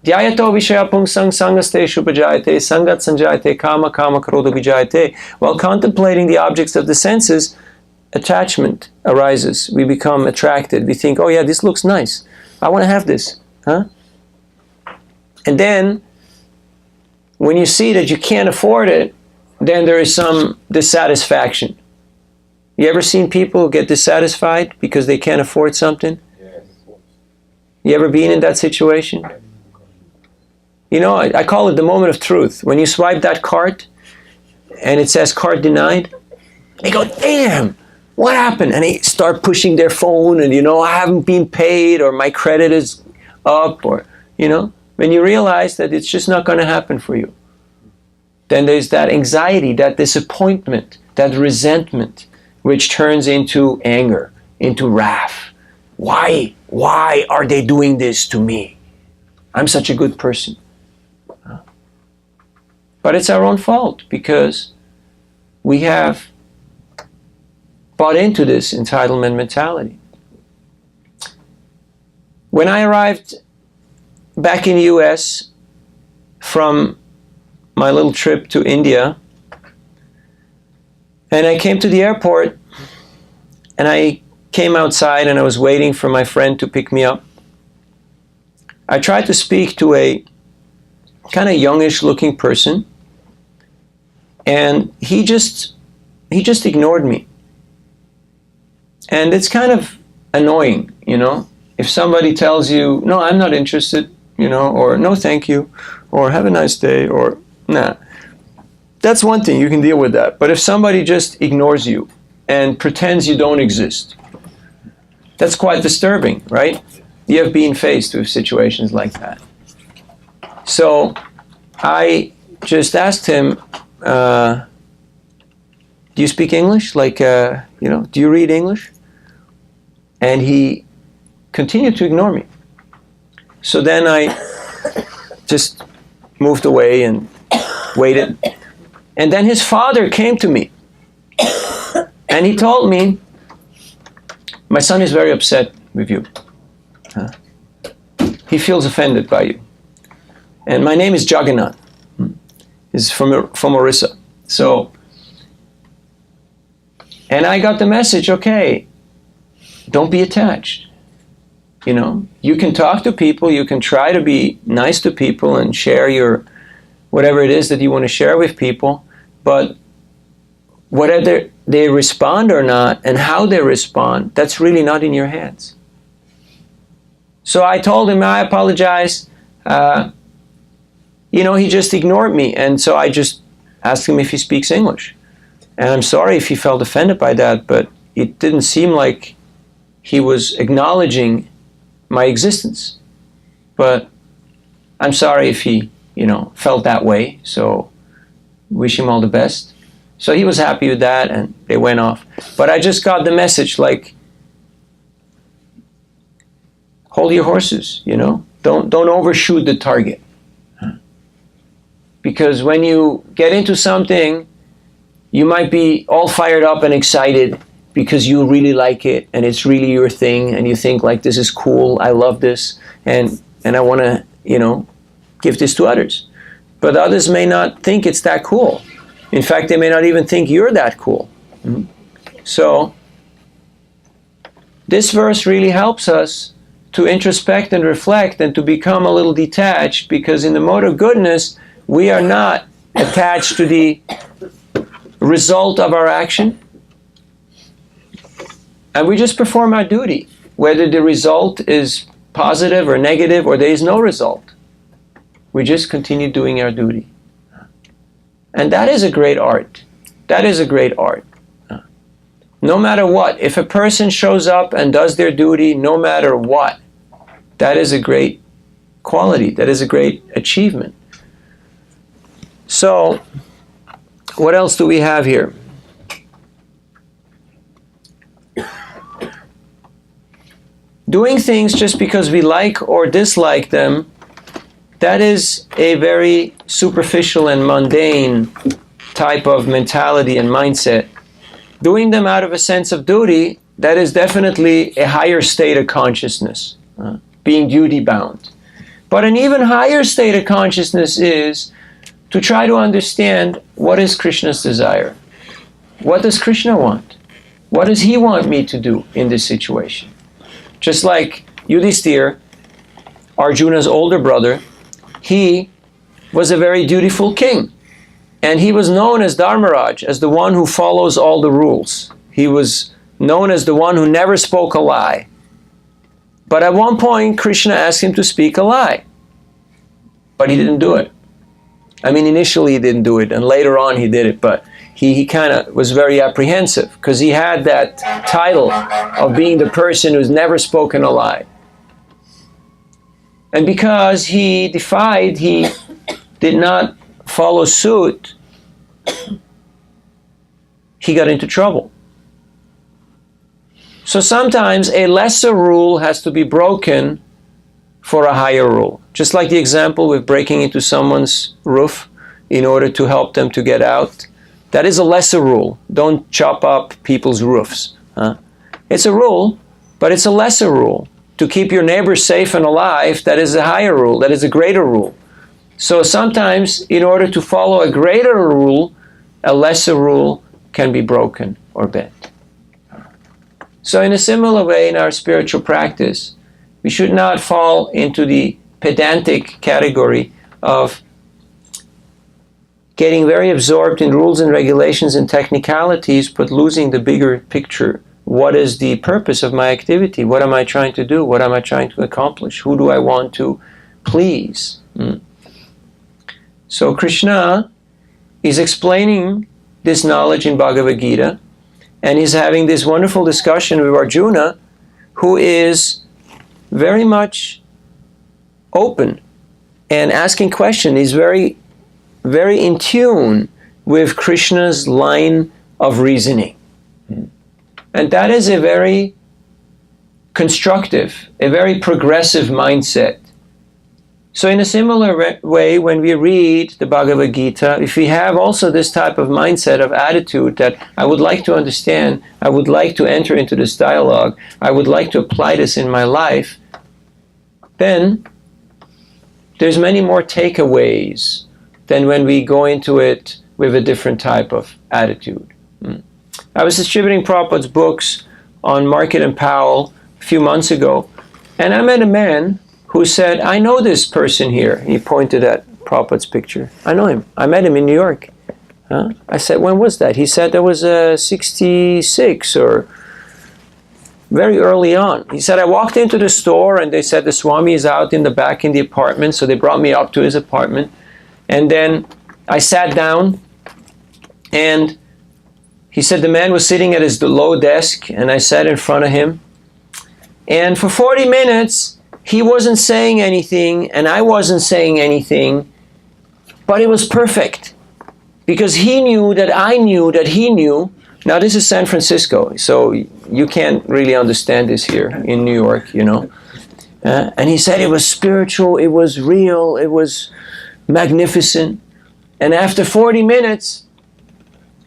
Dhyayato vishayapung sang sangaste shupajayate sangat sanjayate kama kama karoda vijayate. While contemplating the objects of the senses, attachment arises. We become attracted. We think, oh yeah, this looks nice. I want to have this. Huh? And then, when you see that you can't afford it, then there is some dissatisfaction. You ever seen people get dissatisfied because they can't afford something? Yes. You ever been in that situation? You know, I call it the moment of truth. When you swipe that card and it says card denied, they go, damn, what happened? And they start pushing their phone and, I haven't been paid, or my credit is up, or, when you realize that it's just not going to happen for you. Then there's that anxiety, that disappointment, that resentment, which turns into anger, into wrath. Why are they doing this to me? I'm such a good person. But it's our own fault because we have bought into this entitlement mentality. When I arrived back in the US from my little trip to India, and I came to the airport, and I came outside and I was waiting for my friend to pick me up. I tried to speak to a kind of youngish looking person, and he just ignored me. And it's kind of annoying, if somebody tells you, no, I'm not interested, or no, thank you, or have a nice day, or nah. That's one thing, you can deal with that. But if somebody just ignores you and pretends you don't exist, that's quite disturbing, right? You have been faced with situations like that. So I just asked him, do you speak English? Do you read English? And he continued to ignore me. So then I just moved away and waited. And then his father came to me. And he told me, my son is very upset with you. He feels offended by you. And my name is Jagannath. He's from Orissa. So, and I got the message, okay, don't be attached. You can talk to people, you can try to be nice to people and share your, whatever it is that you want to share with people, but whether they respond or not and how they respond, that's really not in your hands. So I told him, I apologize. He just ignored me, and so I just asked him if he speaks English. And I'm sorry if he felt offended by that, but it didn't seem like he was acknowledging my existence. But I'm sorry if he, felt that way, so wish him all the best. So he was happy with that, and they went off. But I just got the message, hold your horses, Don't overshoot the target. Because when you get into something, you might be all fired up and excited because you really like it and it's really your thing and you think this is cool, I love this, and I want to, give this to others. But others may not think it's that cool. In fact, they may not even think you're that cool. So, this verse really helps us to introspect and reflect and to become a little detached, because in the mode of goodness, we are not attached to the result of our action. And we just perform our duty, whether the result is positive or negative or there is no result. We just continue doing our duty. And that is a great art. That is a great art. No matter what, if a person shows up and does their duty, no matter what, that is a great quality, that is a great achievement. So, what else do we have here? Doing things just because we like or dislike them, that is a very superficial and mundane type of mentality and mindset. Doing them out of a sense of duty, that is definitely a higher state of consciousness, being duty bound. But an even higher state of consciousness is to try to understand what is Krishna's desire. What does Krishna want? What does he want me to do in this situation? Just like Yudhishthira, Arjuna's older brother, he was a very dutiful king. And he was known as Dharmaraj, as the one who follows all the rules. He was known as the one who never spoke a lie. But at one point, Krishna asked him to speak a lie. But he didn't do it. I mean, initially he didn't do it, and later on he did it, but he kind of was very apprehensive, because he had that title of being the person who's never spoken a lie. And because he defied, he did not follow suit, he got into trouble. So sometimes a lesser rule has to be broken for a higher rule. Just like the example with breaking into someone's roof in order to help them to get out. That is a lesser rule. Don't chop up people's roofs. It's a rule, but it's a lesser rule. To keep your neighbors safe and alive, that is a higher rule. That is a greater rule. So sometimes, in order to follow a greater rule, a lesser rule can be broken or bent. So in a similar way, in our spiritual practice, we should not fall into the pedantic category of getting very absorbed in rules and regulations and technicalities, but losing the bigger picture. What is the purpose of my activity? What am I trying to do? What am I trying to accomplish? Who do I want to please? So Krishna is explaining this knowledge in Bhagavad-gita, and he's having this wonderful discussion with Arjuna, who is very much open and asking questions. He's very, very in tune with Krishna's line of reasoning. And that is a very constructive, a very progressive mindset. So in a similar way, when we read the Bhagavad-gita, if we have also this type of mindset of attitude that I would like to understand, I would like to enter into this dialogue, I would like to apply this in my life, then there's many more takeaways than when we go into it with a different type of attitude. I was distributing Prabhupada's books on Market and Powell a few months ago, and I met a man who said, I know this person here. He pointed at Prabhupada's picture. I know him. I met him in New York. I said, when was that? He said that was 66 or very early on. He said, I walked into the store and they said the Swami is out in the back in the apartment, so they brought me up to his apartment. And then I sat down, and he said the man was sitting at his low desk, and I sat in front of him. And for 40 minutes, he wasn't saying anything, and I wasn't saying anything, but it was perfect. Because he knew that I knew that he knew. Now this is San Francisco, so you can't really understand this here in New York, you know. And he said it was spiritual, it was real, it was magnificent. And after 40 minutes,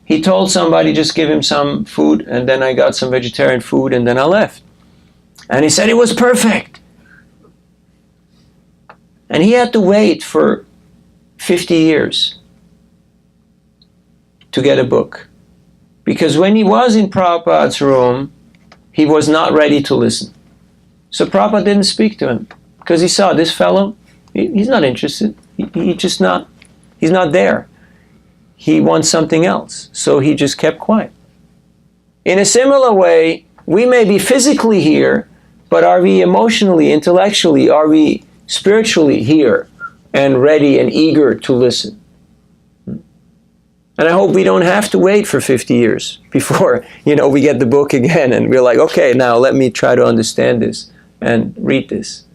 he told somebody, just give him some food, and then I got some vegetarian food, and then I left. And he said it was perfect. And he had to wait for 50 years to get a book. Because when he was in Prabhupada's room, he was not ready to listen. So Prabhupada didn't speak to him, because he saw this fellow, he's not interested. He's not there. He wants something else. So he just kept quiet. In a similar way, we may be physically here, but are we emotionally, intellectually, are we spiritually here and ready and eager to listen? And I hope we don't have to wait for 50 years before, we get the book again and we're like, okay, now let me try to understand this and read this.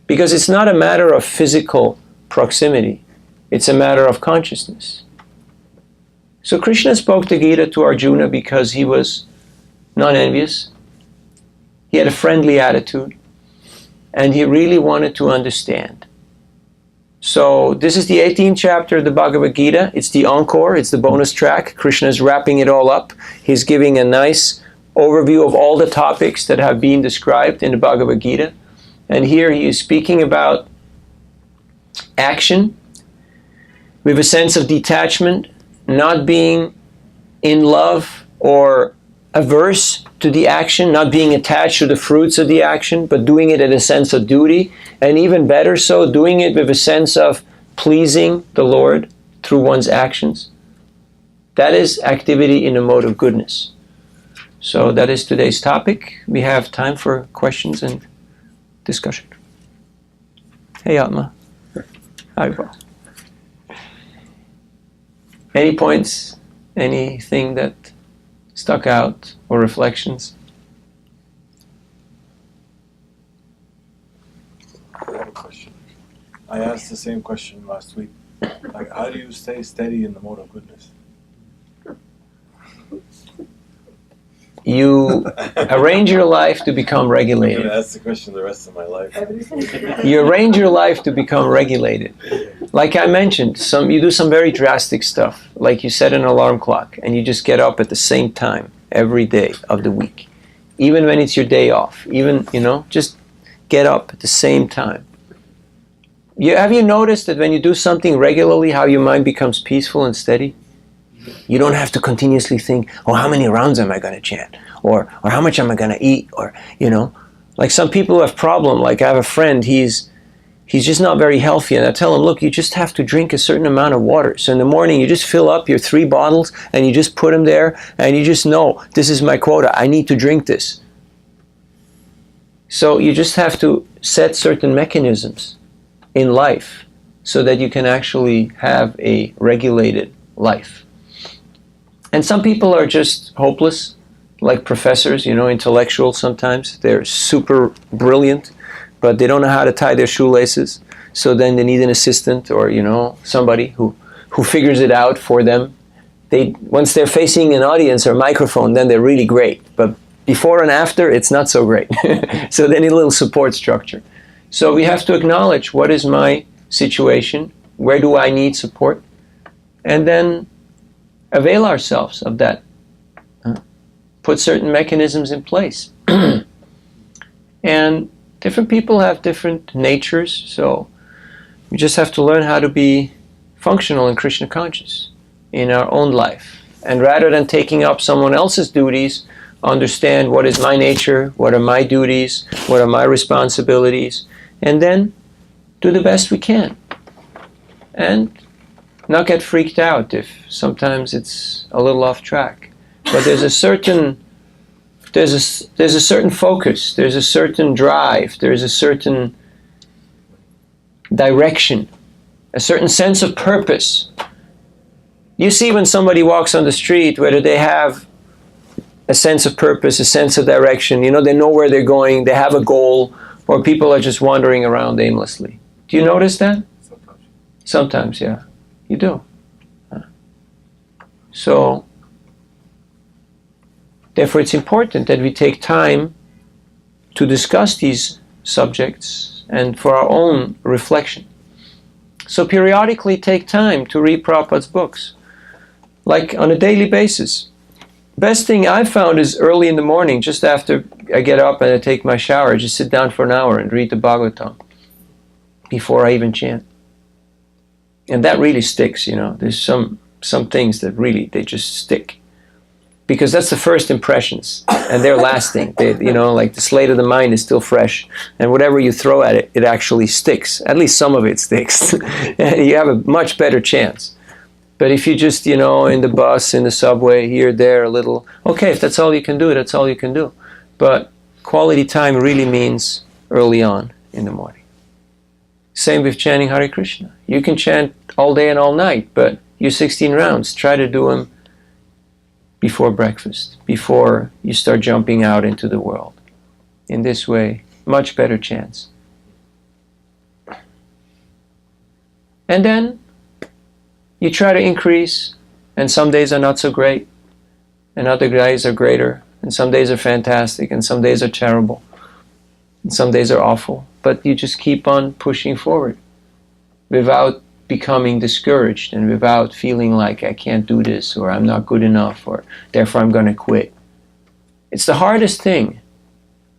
Because it's not a matter of physical proximity. It's a matter of consciousness. So Krishna spoke the Gita to Arjuna because he was non-envious. He had a friendly attitude. And he really wanted to understand. So this is the 18th chapter of the Bhagavad-gita. It's the encore. It's the bonus track. Krishna is wrapping it all up. He's giving a nice overview of all the topics that have been described in the Bhagavad-gita. And here he is speaking about action with a sense of detachment, not being in love or averse to the action, not being attached to the fruits of the action, but doing it in a sense of duty, and even better so, doing it with a sense of pleasing the Lord through one's actions. That is activity in a mode of goodness. So that is today's topic. We have time for questions and discussion. Hey Atma. Hi, bro. Any points? Anything that stuck out or reflections? I have a question. I asked the same question last week. Like, how do you stay steady in the mode of goodness? You arrange your life to become I'm regulated. going to ask the question the rest of my life. You arrange your life to become regulated. Like I mentioned, you do some very drastic stuff. Like you set an alarm clock and you just get up at the same time every day of the week. Even when it's your day off. Even, just get up at the same time. Have you noticed that when you do something regularly, how your mind becomes peaceful and steady? You don't have to continuously think, oh, how many rounds am I going to chant? Or how much am I going to eat? Or, like some people who have problem. Like I have a friend, he's just not very healthy. And I tell him, look, you just have to drink a certain amount of water. So in the morning, you just fill up your 3 bottles and you just put them there. And you just know, this is my quota. I need to drink this. So you just have to set certain mechanisms in life so that you can actually have a regulated life. And some people are just hopeless, like professors, intellectuals sometimes. They're super brilliant, but they don't know how to tie their shoelaces. So then they need an assistant or, somebody who figures it out for them. Once they're facing an audience or microphone, then they're really great. But before and after, it's not so great. So they need a little support structure. So we have to acknowledge, what is my situation? Where do I need support? And then avail ourselves of that. Put certain mechanisms in place. And different people have different natures, so we just have to learn how to be functional and Krishna conscious in our own life. And rather than taking up someone else's duties, understand what is my nature, what are my duties, what are my responsibilities, and then do the best we can. And not get freaked out if sometimes it's a little off track. But there's a certain focus, there's a certain drive, there's a certain direction, a certain sense of purpose. You see when somebody walks on the street, whether they have a sense of purpose, a sense of direction, they know where they're going, they have a goal, or people are just wandering around aimlessly. Do you notice that? Sometimes, yeah. You do. So, therefore it's important that we take time to discuss these subjects and for our own reflection. So periodically take time to read Prabhupada's books, like on a daily basis. Best thing I've found is early in the morning, just after I get up and I take my shower, I just sit down for an hour and read the Bhagavatam before I even chant. And that really sticks, There's some things that really, they just stick. Because that's the first impressions, and they're lasting. Like the slate of the mind is still fresh. And whatever you throw at it, it actually sticks. At least some of it sticks. And you have a much better chance. But if you just, in the bus, in the subway, here, there, a little, okay, if that's all you can do, that's all you can do. But quality time really means early on in the morning. Same with chanting Hare Krishna. You can chant all day and all night, but your 16 rounds. Try to do them before breakfast, before you start jumping out into the world. In this way, much better chance. And then you try to increase, and some days are not so great, and other days are greater, and some days are fantastic, and some days are terrible, and some days are awful. But you just keep on pushing forward without becoming discouraged and without feeling like I can't do this, or I'm not good enough, or therefore I'm going to quit. It's the hardest thing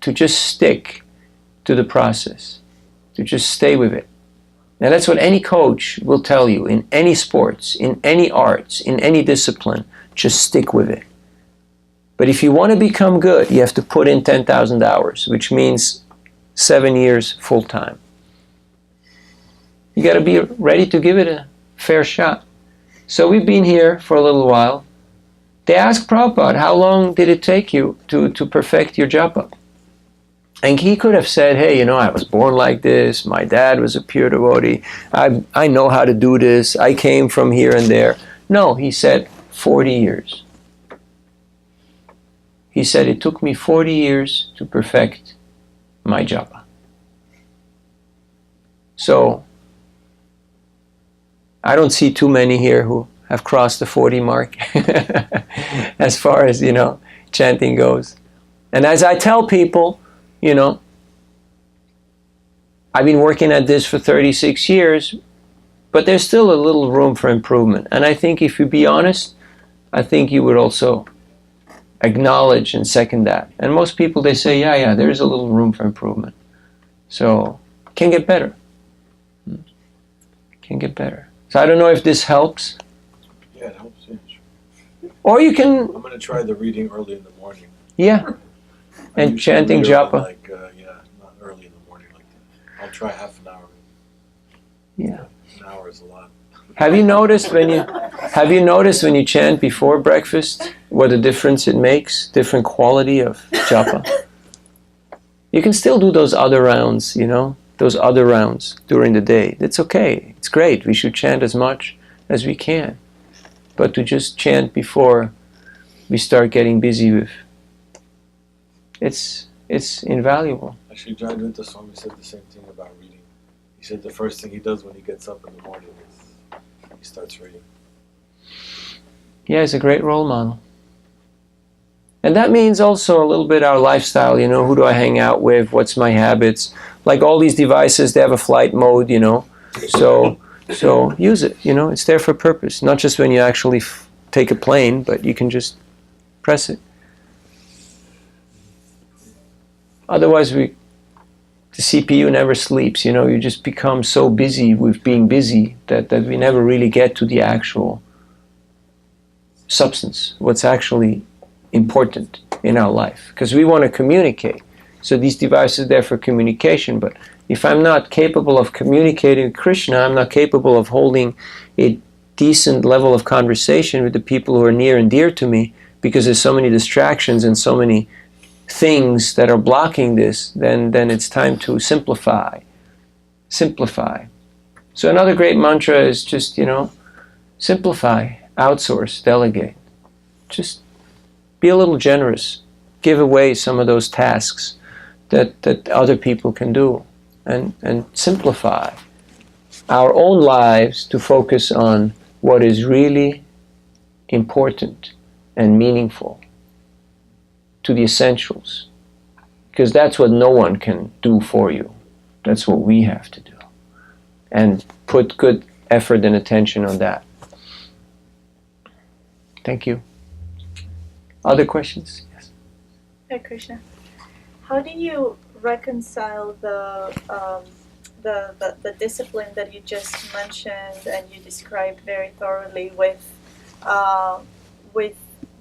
to just stick to the process, to just stay with it. Now that's what any coach will tell you in any sports, in any arts, in any discipline. Just stick with it. But if you want to become good, you have to put in 10,000 hours, which means 7 years full time. You got to be ready to give it a fair shot. So we've been here for a little while. They asked Prabhupada, how long did it take you to perfect your japa? And he could have said, hey, I was born like this, my dad was a pure devotee, I know how to do this, I came from here and there. No, he said 40 years. He said, it took me 40 years to perfect my japa. So, I don't see too many here who have crossed the 40 mark as far as, chanting goes. And as I tell people, I've been working at this for 36 years, but there's still a little room for improvement. And I think if you be honest, I think you would also acknowledge and second that. And most people, they say, yeah, there's a little room for improvement. So, can get better. Can get better. So I don't know if this helps. Yeah, it helps. Yeah, sure. Or you can... I'm going to try the reading early in the morning. Yeah. And chanting japa. Not early in the morning like that. I'll try half an hour. Yeah. An hour is a lot. Have you noticed when you chant before breakfast what a difference it makes? Different quality of japa. You can still do those other rounds, those other rounds during the day. It's okay. It's great. We should chant as much as we can. But to just chant before we start getting busy with, it's invaluable. Actually, Jayadvinta Swami said the same thing about reading. He said the first thing he does when he gets up in the morning is he starts reading. Yeah, he's a great role model. And that means also a little bit our lifestyle, who do I hang out with, what's my habits. Like all these devices, they have a flight mode, So use it, it's there for a purpose. Not just when you actually take a plane, but you can just press it. Otherwise, the CPU never sleeps, you just become so busy with being busy that we never really get to the actual substance, what's actually important in our life. Because we want to communicate. So these devices are there for communication, but if I'm not capable of communicating with Krishna, I'm not capable of holding a decent level of conversation with the people who are near and dear to me, because there's so many distractions and so many things that are blocking this, then it's time to simplify. Simplify. So another great mantra is just, simplify, outsource, delegate. Just be a little generous. Give away some of those tasks that other people can do. And simplify our own lives to focus on what is really important and meaningful, to the essentials. Because that's what no one can do for you. That's what we have to do. And put good effort and attention on that. Thank you. Other questions? Yes. Hare Krishna. How do you reconcile the discipline that you just mentioned and you described very thoroughly with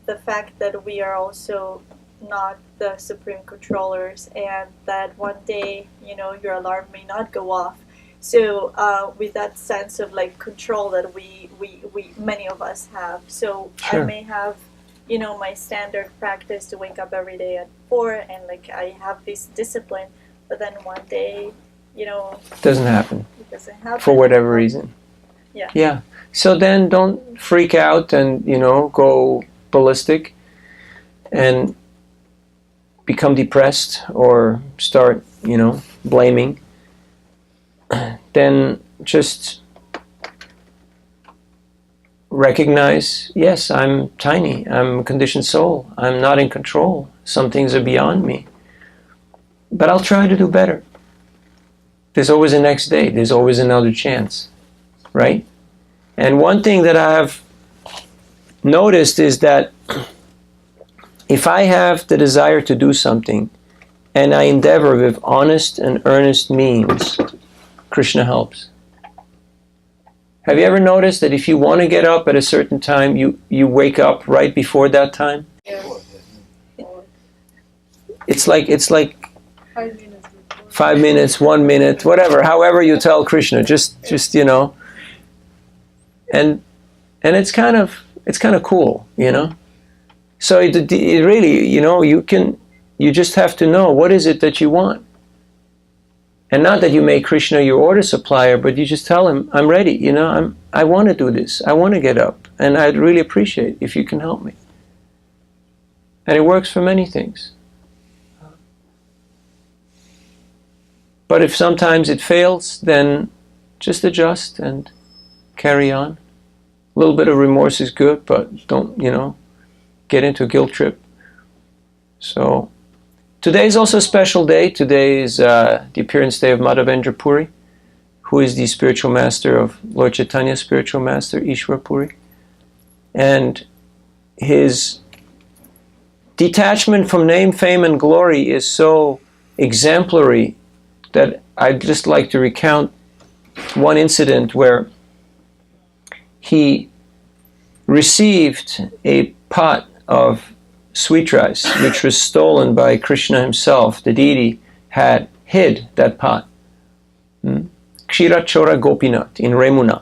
the fact that we are also not the supreme controllers, and that one day your alarm may not go off? So with that sense of control that we many of us have, so Sure. I may have my standard practice to wake up every day at 4, and I have this discipline, but then one day, Doesn't happen. it doesn't happen. For whatever reason. Yeah. So then don't freak out and, go ballistic and become depressed or start, blaming. Then just recognize, yes, I'm tiny, I'm a conditioned soul, I'm not in control, some things are beyond me, but I'll try to do better. There's always a next day, there's always another chance, right? And one thing that I have noticed is that if I have the desire to do something and I endeavor with honest and earnest means, Krishna helps. Have you ever noticed that if you want to get up at a certain time, you wake up right before that time? Yeah. It's like 5 minutes before. 5 minutes, 1 minute, whatever, however you tell Krishna, just and it's kind of cool, So it really, you just have to know what is it that you want. And not that you make Krishna your order supplier, but you just tell him, I'm ready, I want to do this, I want to get up, and I'd really appreciate if you can help me. And it works for many things. But if sometimes it fails, then just adjust and carry on. A little bit of remorse is good, but don't, get into a guilt trip. So, today is also a special day. Today is the appearance day of Madhavendra Puri, who is the spiritual master of Lord Chaitanya's spiritual master, Ishwar Puri. And his detachment from name, fame, and glory is so exemplary that I'd just like to recount one incident where he received a pot of sweet rice, which was stolen by Krishna himself. The deity had hid that pot. Kshira Chora Gopinath in Remuna,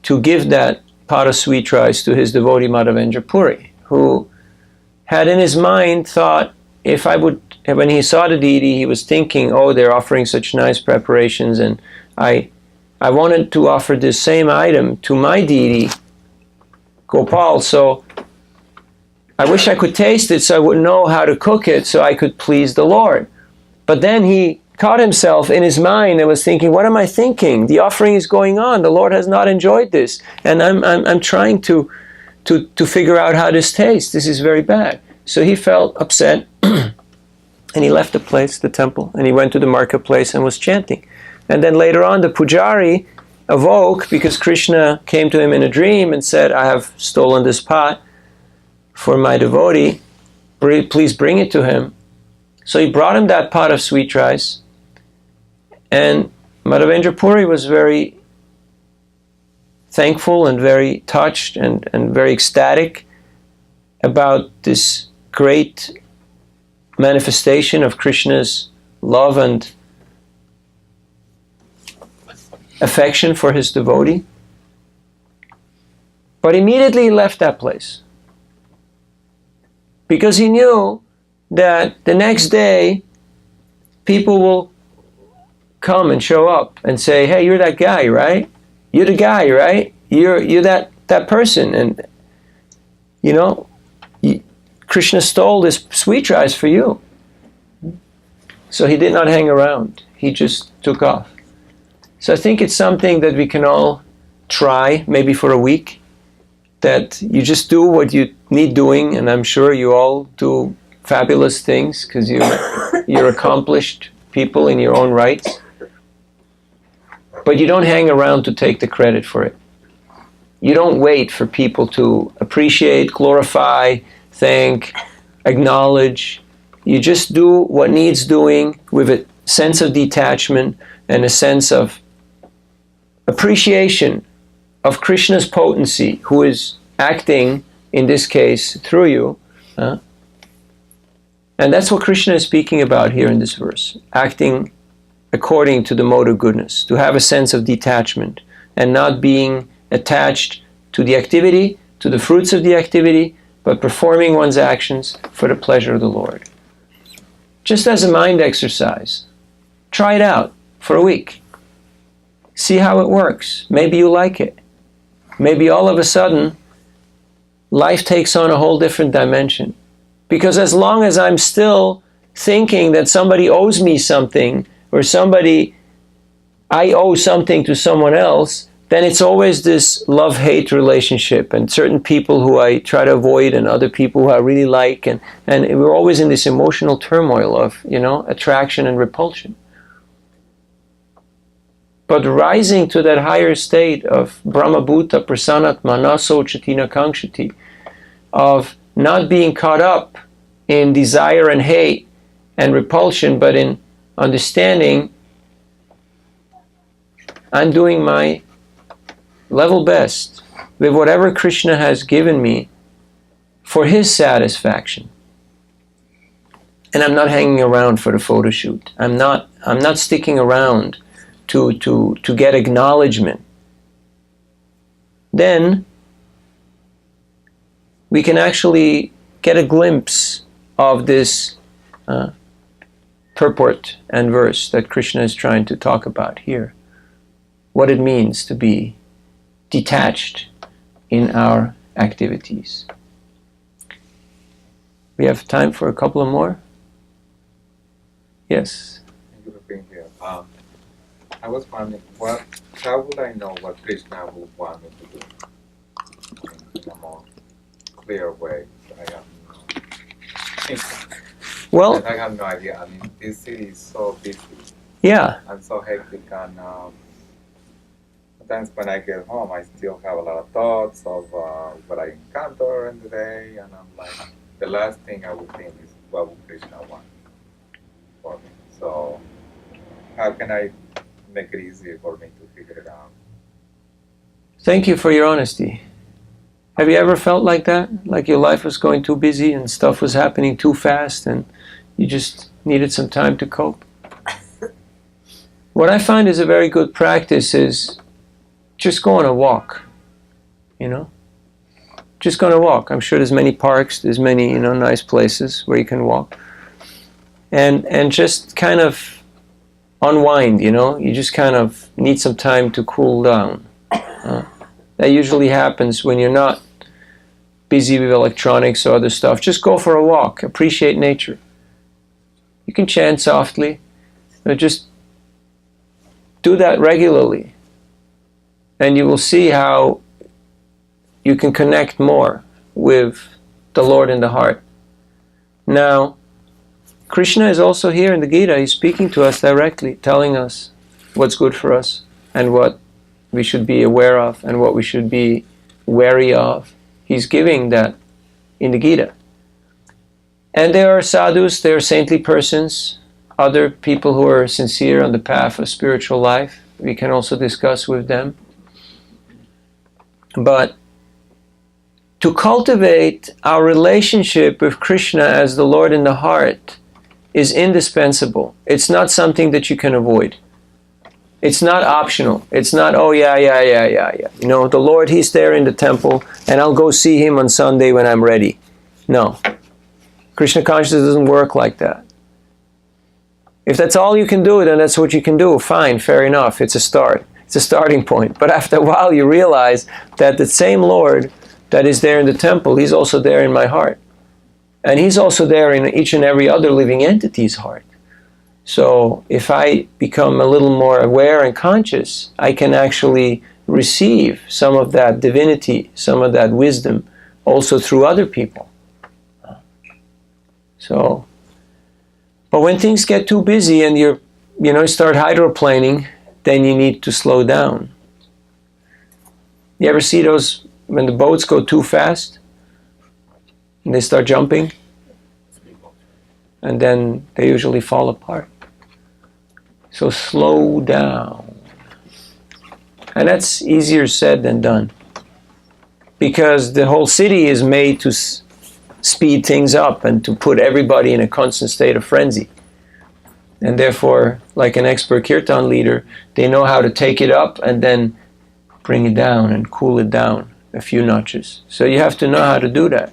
to give that pot of sweet rice to his devotee Madhavendra Puri, who had in his mind thought, when he saw the deity, he was thinking, oh, they're offering such nice preparations, and I wanted to offer this same item to my deity, Gopal, so I wish I could taste it so I would know how to cook it so I could please the Lord. But then he caught himself in his mind and was thinking, what am I thinking? The offering is going on. The Lord has not enjoyed this. And I'm trying to figure out how this tastes. This is very bad. So he felt upset and he left the place, the temple, and he went to the marketplace and was chanting. And then later on, the pujari awoke because Krishna came to him in a dream and said, I have stolen this pot for my devotee, please bring it to him. So he brought him that pot of sweet rice, and Madhavendra Puri was very thankful and very touched and very ecstatic about this great manifestation of Krishna's love and affection for his devotee. But immediately he left that place, because he knew that the next day people will come and show up and say, hey, you're that guy, right? You're the guy, right? You're that person. And, Krishna stole this sweet rice for you. So he did not hang around. He just took off. So I think it's something that we can all try, maybe for a week, that you just do what you need doing, and I'm sure you all do fabulous things because you're accomplished people in your own rights. But you don't hang around to take the credit for it. You don't wait for people to appreciate, glorify, thank, acknowledge. You just do what needs doing with a sense of detachment and a sense of appreciation of Krishna's potency, who is acting, in this case, through you. And that's what Krishna is speaking about here in this verse. Acting according to the mode of goodness, to have a sense of detachment and not being attached to the activity, to the fruits of the activity, but performing one's actions for the pleasure of the Lord. Just as a mind exercise, try it out for a week. See how it works. Maybe you like it. Maybe all of a sudden, life takes on a whole different dimension. Because as long as I'm still thinking that somebody owes me something, or I owe something to someone else, then it's always this love-hate relationship, and certain people who I try to avoid and other people who I really like, and we're always in this emotional turmoil of, attraction and repulsion. But rising to that higher state of Brahmabhuta Prasannatma Naso Chatina Kankshati, of not being caught up in desire and hate and repulsion, but in understanding I'm doing my level best with whatever Krishna has given me for his satisfaction. And I'm not hanging around for the photo shoot. I'm not sticking around to get acknowledgement. Then we can actually get a glimpse of this purport and verse that Krishna is trying to talk about here. What it means to be detached in our activities. We have time for a couple of more? Yes. Thank you for being here. I was wondering, how would I know what Krishna would want me to do in a more clear way? Well, I have no idea. I mean, this city is so busy yeah. and so hectic, and sometimes when I get home, I still have a lot of thoughts of what I encounter in the day, and I'm like, the last thing I would think is, what would Krishna want for me? So, how can I make it easier for me to figure it out? Thank you for your honesty. Have you ever felt like that? Like your life was going too busy and stuff was happening too fast and you just needed some time to cope? What I find is a very good practice is just go on a walk, Just go on a walk. I'm sure there's many parks, there's many, nice places where you can walk. And just kind of unwind, You just kind of need some time to cool down. That usually happens when you're not busy with electronics or other stuff. Just go for a walk. Appreciate nature. You can chant softly, but just do that regularly. And you will see how you can connect more with the Lord in the heart. Now, Krishna is also here in the Gita. He's speaking to us directly, telling us what's good for us and what we should be aware of and what we should be wary of. He's giving that in the Gita. And there are sadhus, there are saintly persons, other people who are sincere on the path of spiritual life. We can also discuss with them. But to cultivate our relationship with Krishna as the Lord in the heart is indispensable. It's not something that you can avoid. It's not optional. It's not, oh yeah. The Lord, He's there in the temple, and I'll go see Him on Sunday when I'm ready. No. Krishna consciousness doesn't work like that. If that's all you can do, then that's what you can do. Fine, fair enough. It's a start. It's a starting point. But after a while, you realize that the same Lord that is there in the temple, He's also there in my heart. And He's also there in each and every other living entity's heart. So if I become a little more aware and conscious, I can actually receive some of that divinity, some of that wisdom, also through other people. So, but when things get too busy and you start hydroplaning, then you need to slow down. You ever see those when the boats go too fast and they start jumping? And then they usually fall apart. So slow down. And that's easier said than done. Because the whole city is made to speed things up and to put everybody in a constant state of frenzy. And therefore, like an expert kirtan leader, they know how to take it up and then bring it down and cool it down a few notches. So you have to know how to do that.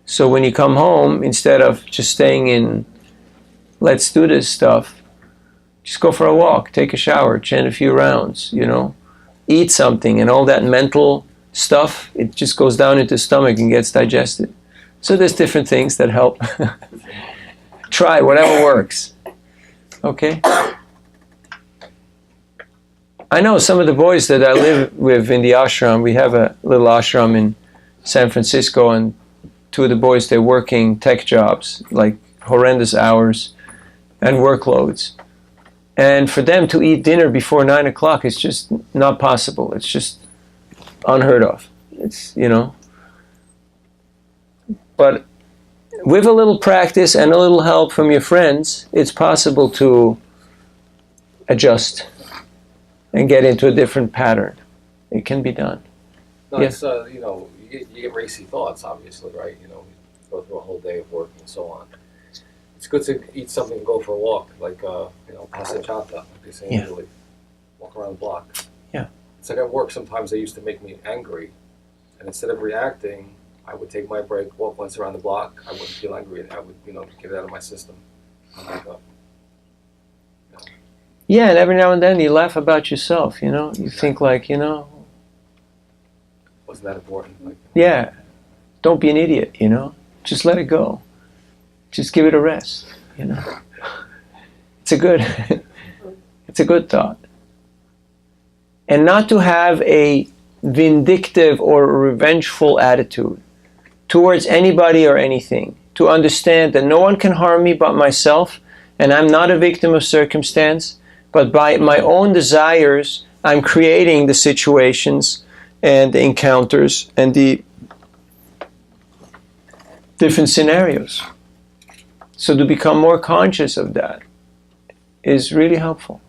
So when you come home, instead of just staying in, let's do this stuff, Just go for a walk, take a shower, chant a few rounds, eat something, and all that mental stuff, it just goes down into the stomach and gets digested. So there's different things that help. Try whatever works. Okay? I know some of the boys that I live with in the ashram. We have a little ashram in San Francisco, and two of the boys, they're working tech jobs, like horrendous hours and workloads. And for them to eat dinner before 9 o'clock is just not possible. It's just unheard of. It's, But with a little practice and a little help from your friends, it's possible to adjust and get into a different pattern. It can be done. No, Yes. it's, you get racy thoughts, obviously, right? You go through a whole day of work and so on. It's good to eat something and go for a walk, like, pasachata, like they say in Yeah. Italy. Walk around the block. Yeah. It's like at work, sometimes they used to make me angry, and instead of reacting, I would take my break, walk once around the block. I wouldn't feel angry. I would, get it out of my system. I'm like, Yeah, and every now and then you laugh about yourself, You think like, wasn't that important? Like, yeah, don't be an idiot, Just let it go. Just give it a rest, It's a good, it's a good thought. And not to have a vindictive or revengeful attitude towards anybody or anything. To understand that no one can harm me but myself, and I'm not a victim of circumstance, but by my own desires, I'm creating the situations and the encounters and the different scenarios. So to become more conscious of that is really helpful.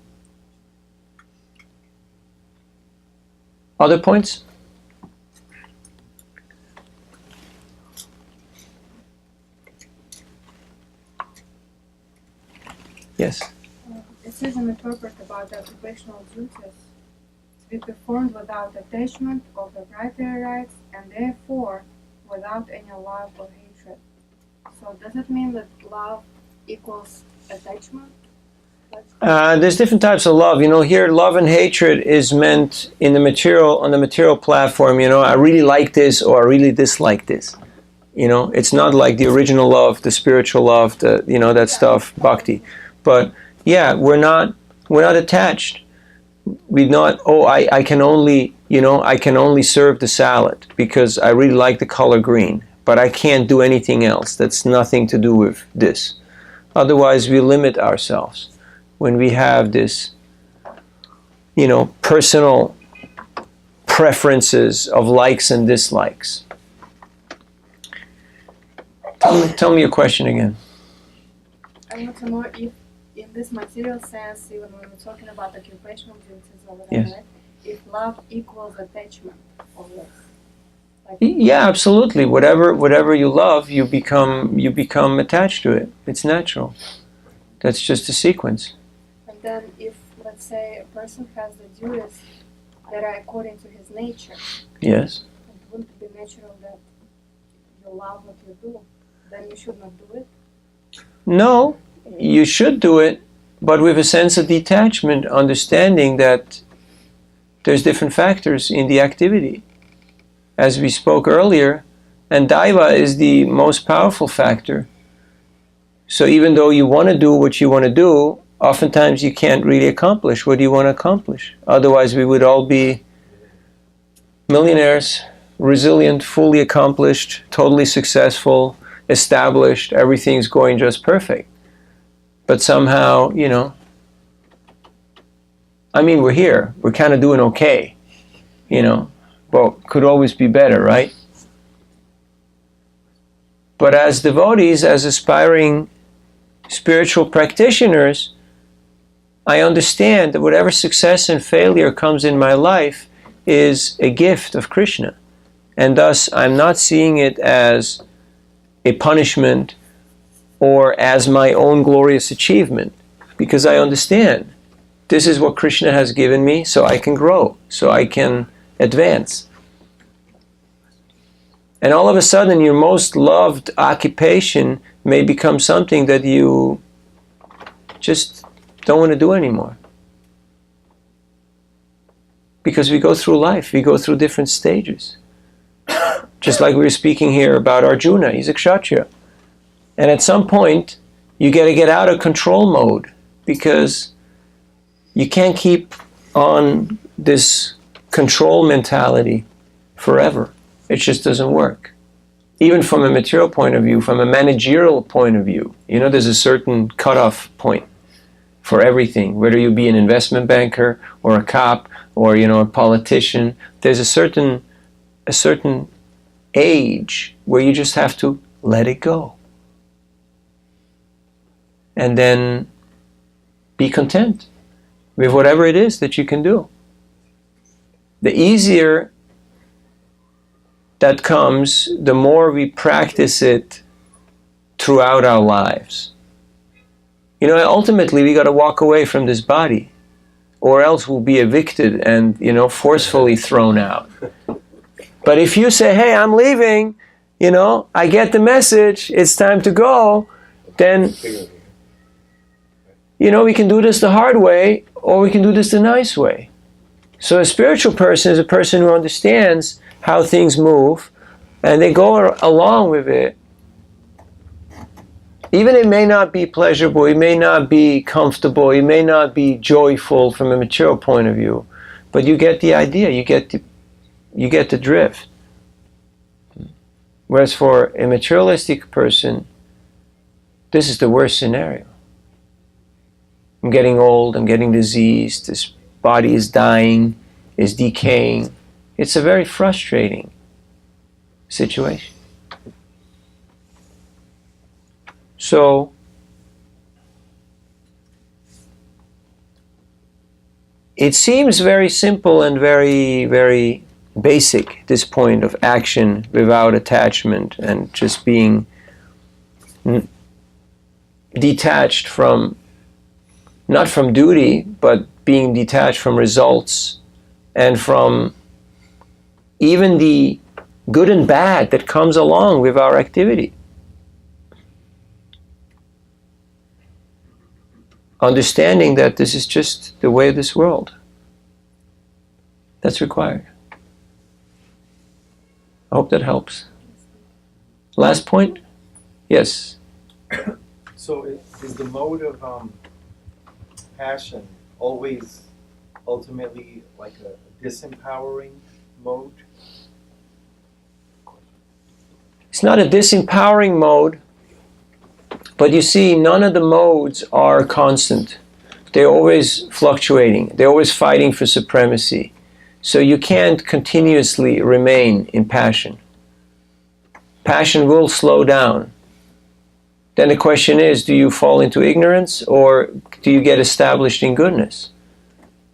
Other points? Yes. It says in the purport about the occupational duties to be performed without attachment of the proprietary rights and therefore without any love or hatred. So does it mean that love equals attachment? There's different types of love. Here love and hatred is meant on the material platform. I really like this or I really dislike this. It's not like the original love, the spiritual love, that stuff, bhakti. But yeah, we're not attached. We're not, I can only serve the salad because I really like the color green, but I can't do anything else. That's nothing to do with this. Otherwise, we limit ourselves when we have this, personal preferences of likes and dislikes. Tell me your question again. I want to know if in this material sense, even when we're talking about occupational duties or whatever, Yes. right, if love equals attachment or less. Like, Yeah, absolutely. Whatever you love, you become attached to it. It's natural. That's just a sequence. and then if, let's say, a person has the duties that are according to his nature, Yes. it wouldn't be natural that you love what you do, then you should not do it. No, you should do it, but with a sense of detachment, understanding that there's different factors in the activity. As we spoke earlier, and daiva is the most powerful factor. So even though you want to do what you want to do, oftentimes you can't really accomplish what you want to accomplish. Otherwise we would all be millionaires, resilient, fully accomplished, totally successful, established, everything's going just perfect. But somehow, we're here. We're kind of doing okay, but could always be better, right? But as devotees, as aspiring spiritual practitioners, I understand that whatever success and failure comes in my life is a gift of Krishna. And thus, I'm not seeing it as a punishment or as my own glorious achievement, because I understand this is what Krishna has given me, so I can grow, so I can advance. And all of a sudden, your most loved occupation may become something that you just don't want to do anymore. Because we go through life, we go through different stages. Just like we were speaking here about Arjuna, he's a Kshatriya. And at some point, you got to get out of control mode, because you can't keep on this control mentality forever. It just doesn't work. Even from a material point of view, from a managerial point of view, there's a certain cutoff point for everything. Whether you be an investment banker or a cop or a politician, there's a certain age where you just have to let it go. And then be content with whatever it is that you can do. The easier that comes, the more we practice it throughout our lives. Ultimately we got to walk away from this body, or else we'll be evicted and, forcefully thrown out. But if you say, hey, I'm leaving, I get the message, it's time to go, then, we can do this the hard way, or we can do this the nice way. So a spiritual person is a person who understands how things move, and they go along with it. Even it may not be pleasurable, it may not be comfortable, it may not be joyful from a material point of view, but you get the idea, you get the drift. Whereas for a materialistic person, this is the worst scenario. I'm getting old, I'm getting diseased, this body is dying, is decaying. It's a very frustrating situation. So, it seems very simple and very, very basic, this point of action without attachment and just being detached from, not from duty, but being detached from results and from even the good and bad that comes along with our activity. Understanding that this is just the way of this world. That's required. I hope that helps. Last point? Yes. So is the mode of passion always ultimately like a disempowering mode? It's not a disempowering mode, but you see, none of the modes are constant. They're always fluctuating. They're always fighting for supremacy. So you can't continuously remain in passion. Passion will slow down. Then the question is, do you fall into ignorance or do you get established in goodness?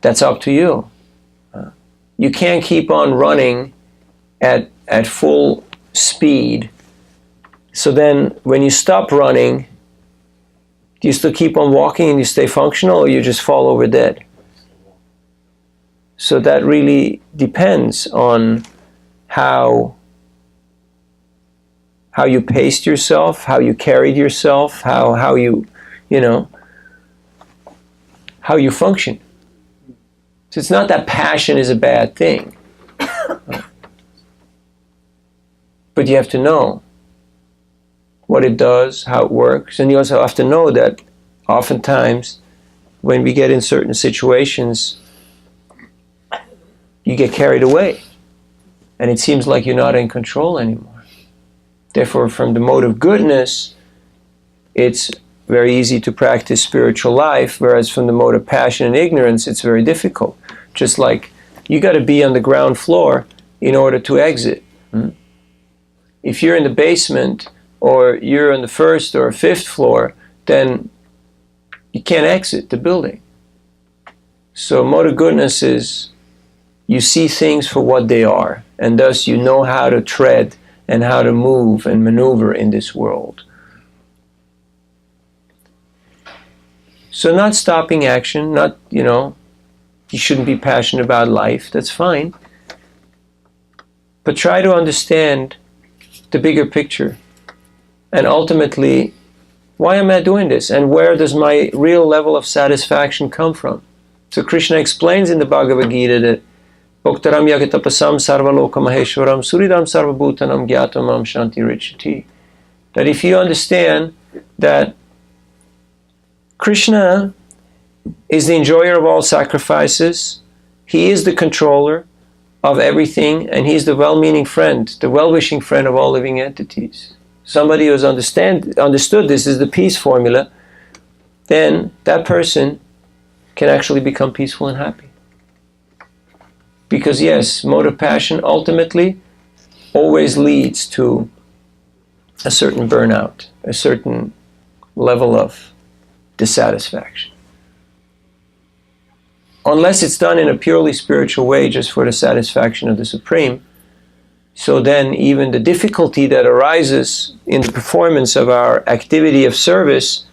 That's up to you. You can't keep on running at full speed. So then when you stop running, do you still keep on walking and you stay functional, or you just fall over dead? So that really depends on how you paced yourself, how you carried yourself, how you how you function. So it's not that passion is a bad thing. But you have to know what it does, how it works, and you also have to know that oftentimes when we get in certain situations, you get carried away, and it seems like you're not in control anymore. Therefore, from the mode of goodness, it's very easy to practice spiritual life, whereas from the mode of passion and ignorance, it's very difficult. Just like you got to be on the ground floor in order to exit. If you're in the basement, or you're on the first or fifth floor, then you can't exit the building. So mode of goodness is you see things for what they are, and thus you know how to tread and how to move and maneuver in this world. So not stopping action, not, you shouldn't be passionate about life, that's fine. But try to understand the bigger picture. And ultimately, Why am I doing this? And where does my real level of satisfaction come from? So Krishna explains in the Bhagavad-gita that Bhaktaram yagatapasam sarvaloka maheshwaram suridam sarvabhutanam gyatamam shanti richati. That if you understand that Krishna is the enjoyer of all sacrifices, he is the controller of everything, and he's the well-meaning friend, the well-wishing friend of all living entities. Somebody who has understood this is the peace formula, then that person can actually become peaceful and happy. Because yes, mode of passion ultimately always leads to a certain burnout, a certain level of dissatisfaction. Unless it's done in a purely spiritual way, just for the satisfaction of the Supreme, so then even the difficulty that arises in the performance of our activity of service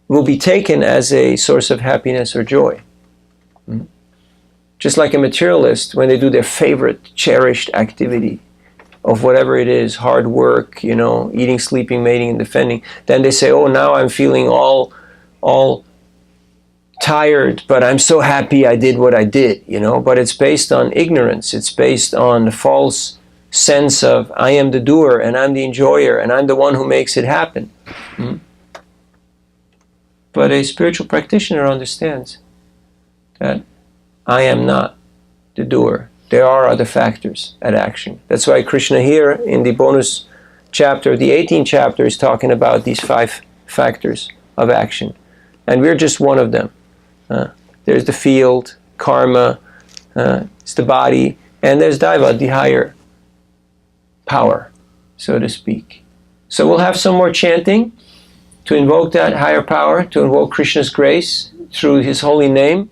will be taken as a source of happiness or joy. Just like a materialist, when they do their favorite, cherished activity of whatever it is, hard work, eating, sleeping, mating, and defending, then they say, oh, now I'm feeling all tired, but I'm so happy I did what I did, But it's based on ignorance. It's based on the false sense of I am the doer, and I'm the enjoyer, and I'm the one who makes it happen. But a spiritual practitioner understands that I am not the doer. There are other factors at action. That's why Krishna here in the bonus chapter, the 18th chapter, is talking about these 5 factors of action. And we're just one of them. There's the field, karma, it's the body, and there's Daiva, the higher power, so to speak. So we'll have some more chanting to invoke that higher power, to invoke Krishna's grace through his holy name.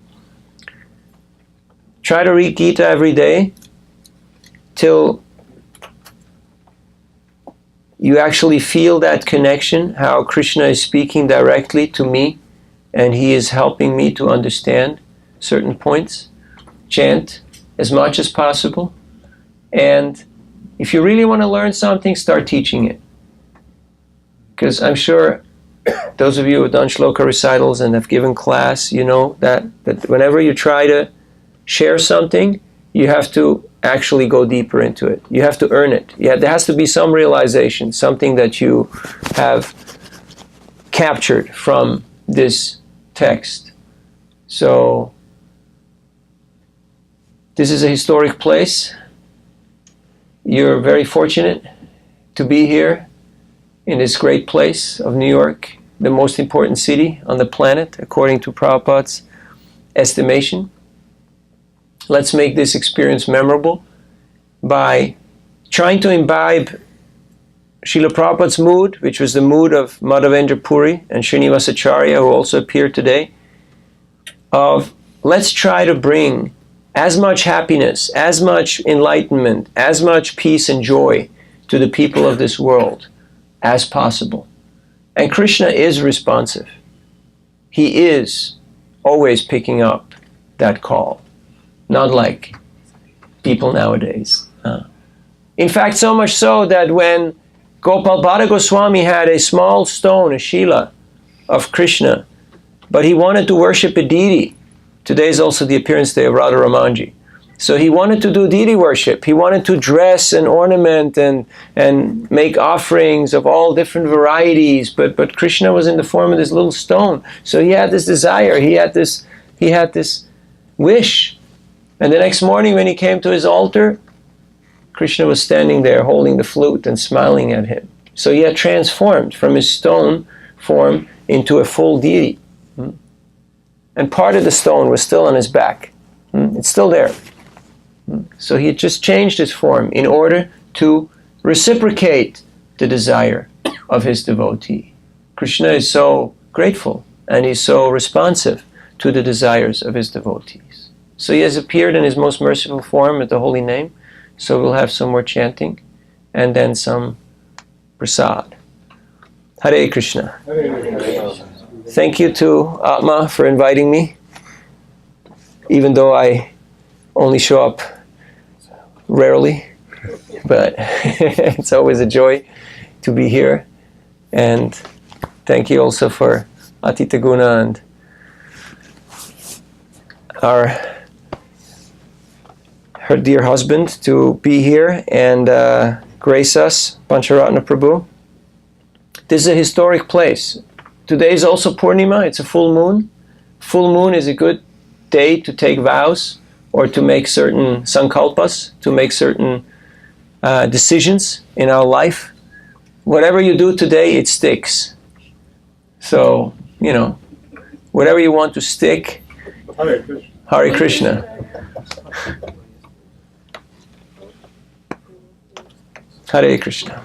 Try to read Gita every day till you actually feel that connection, how Krishna is speaking directly to me and he is helping me to understand certain points. Chant as much as possible. And if you really want to learn something, start teaching it. Because I'm sure those of you who have done shloka recitals and have given class, you know that whenever you try to share something, you have to actually go deeper into it. You have to earn it. There has to be some realization, something that you have captured from this text. So, this is a historic place. You're very fortunate to be here in this great place of New York, the most important city on the planet, according to Prabhupada's estimation. Let's make this experience memorable by trying to imbibe Srila Prabhupada's mood, which was the mood of Madhavendra Puri and Srinivasacharya, who also appeared today, of let's try to bring as much happiness, as much enlightenment, as much peace and joy to the people of this world as possible. And Krishna is responsive. He is always picking up that call, not like people nowadays. In fact, so much so that when Gopal Bhatta Goswami had a small stone, a Shila of Krishna, but he wanted to worship a deity. Today is also the appearance day of Radha Ramanji. So he wanted to do deity worship. He wanted to dress and ornament and make offerings of all different varieties, but Krishna was in the form of this little stone. So he had this desire, he had this wish. And the next morning when he came to his altar, Krishna was standing there holding the flute and smiling at him. So he had transformed from his stone form into a full deity. And part of the stone was still on his back. It's still there. So he had just changed his form in order to reciprocate the desire of his devotee. Krishna is so grateful and he's so responsive to the desires of his devotees. So he has appeared in his most merciful form at the holy name. So we'll have some more chanting and then some prasad. Hare Krishna. Thank you to Atma for inviting me, even though I only show up rarely, but it's always a joy to be here. And thank you also for Atita Guna and her dear husband to be here and grace us, Pancharatna Prabhu. This is a historic place. Today is also Purnima, it's a full moon. Full moon is a good day to take vows or to make certain sankalpas, to make certain decisions in our life. Whatever you do today, it sticks. So, whatever you want to stick, Hare Krishna. Hare Krishna. Hare Krishna.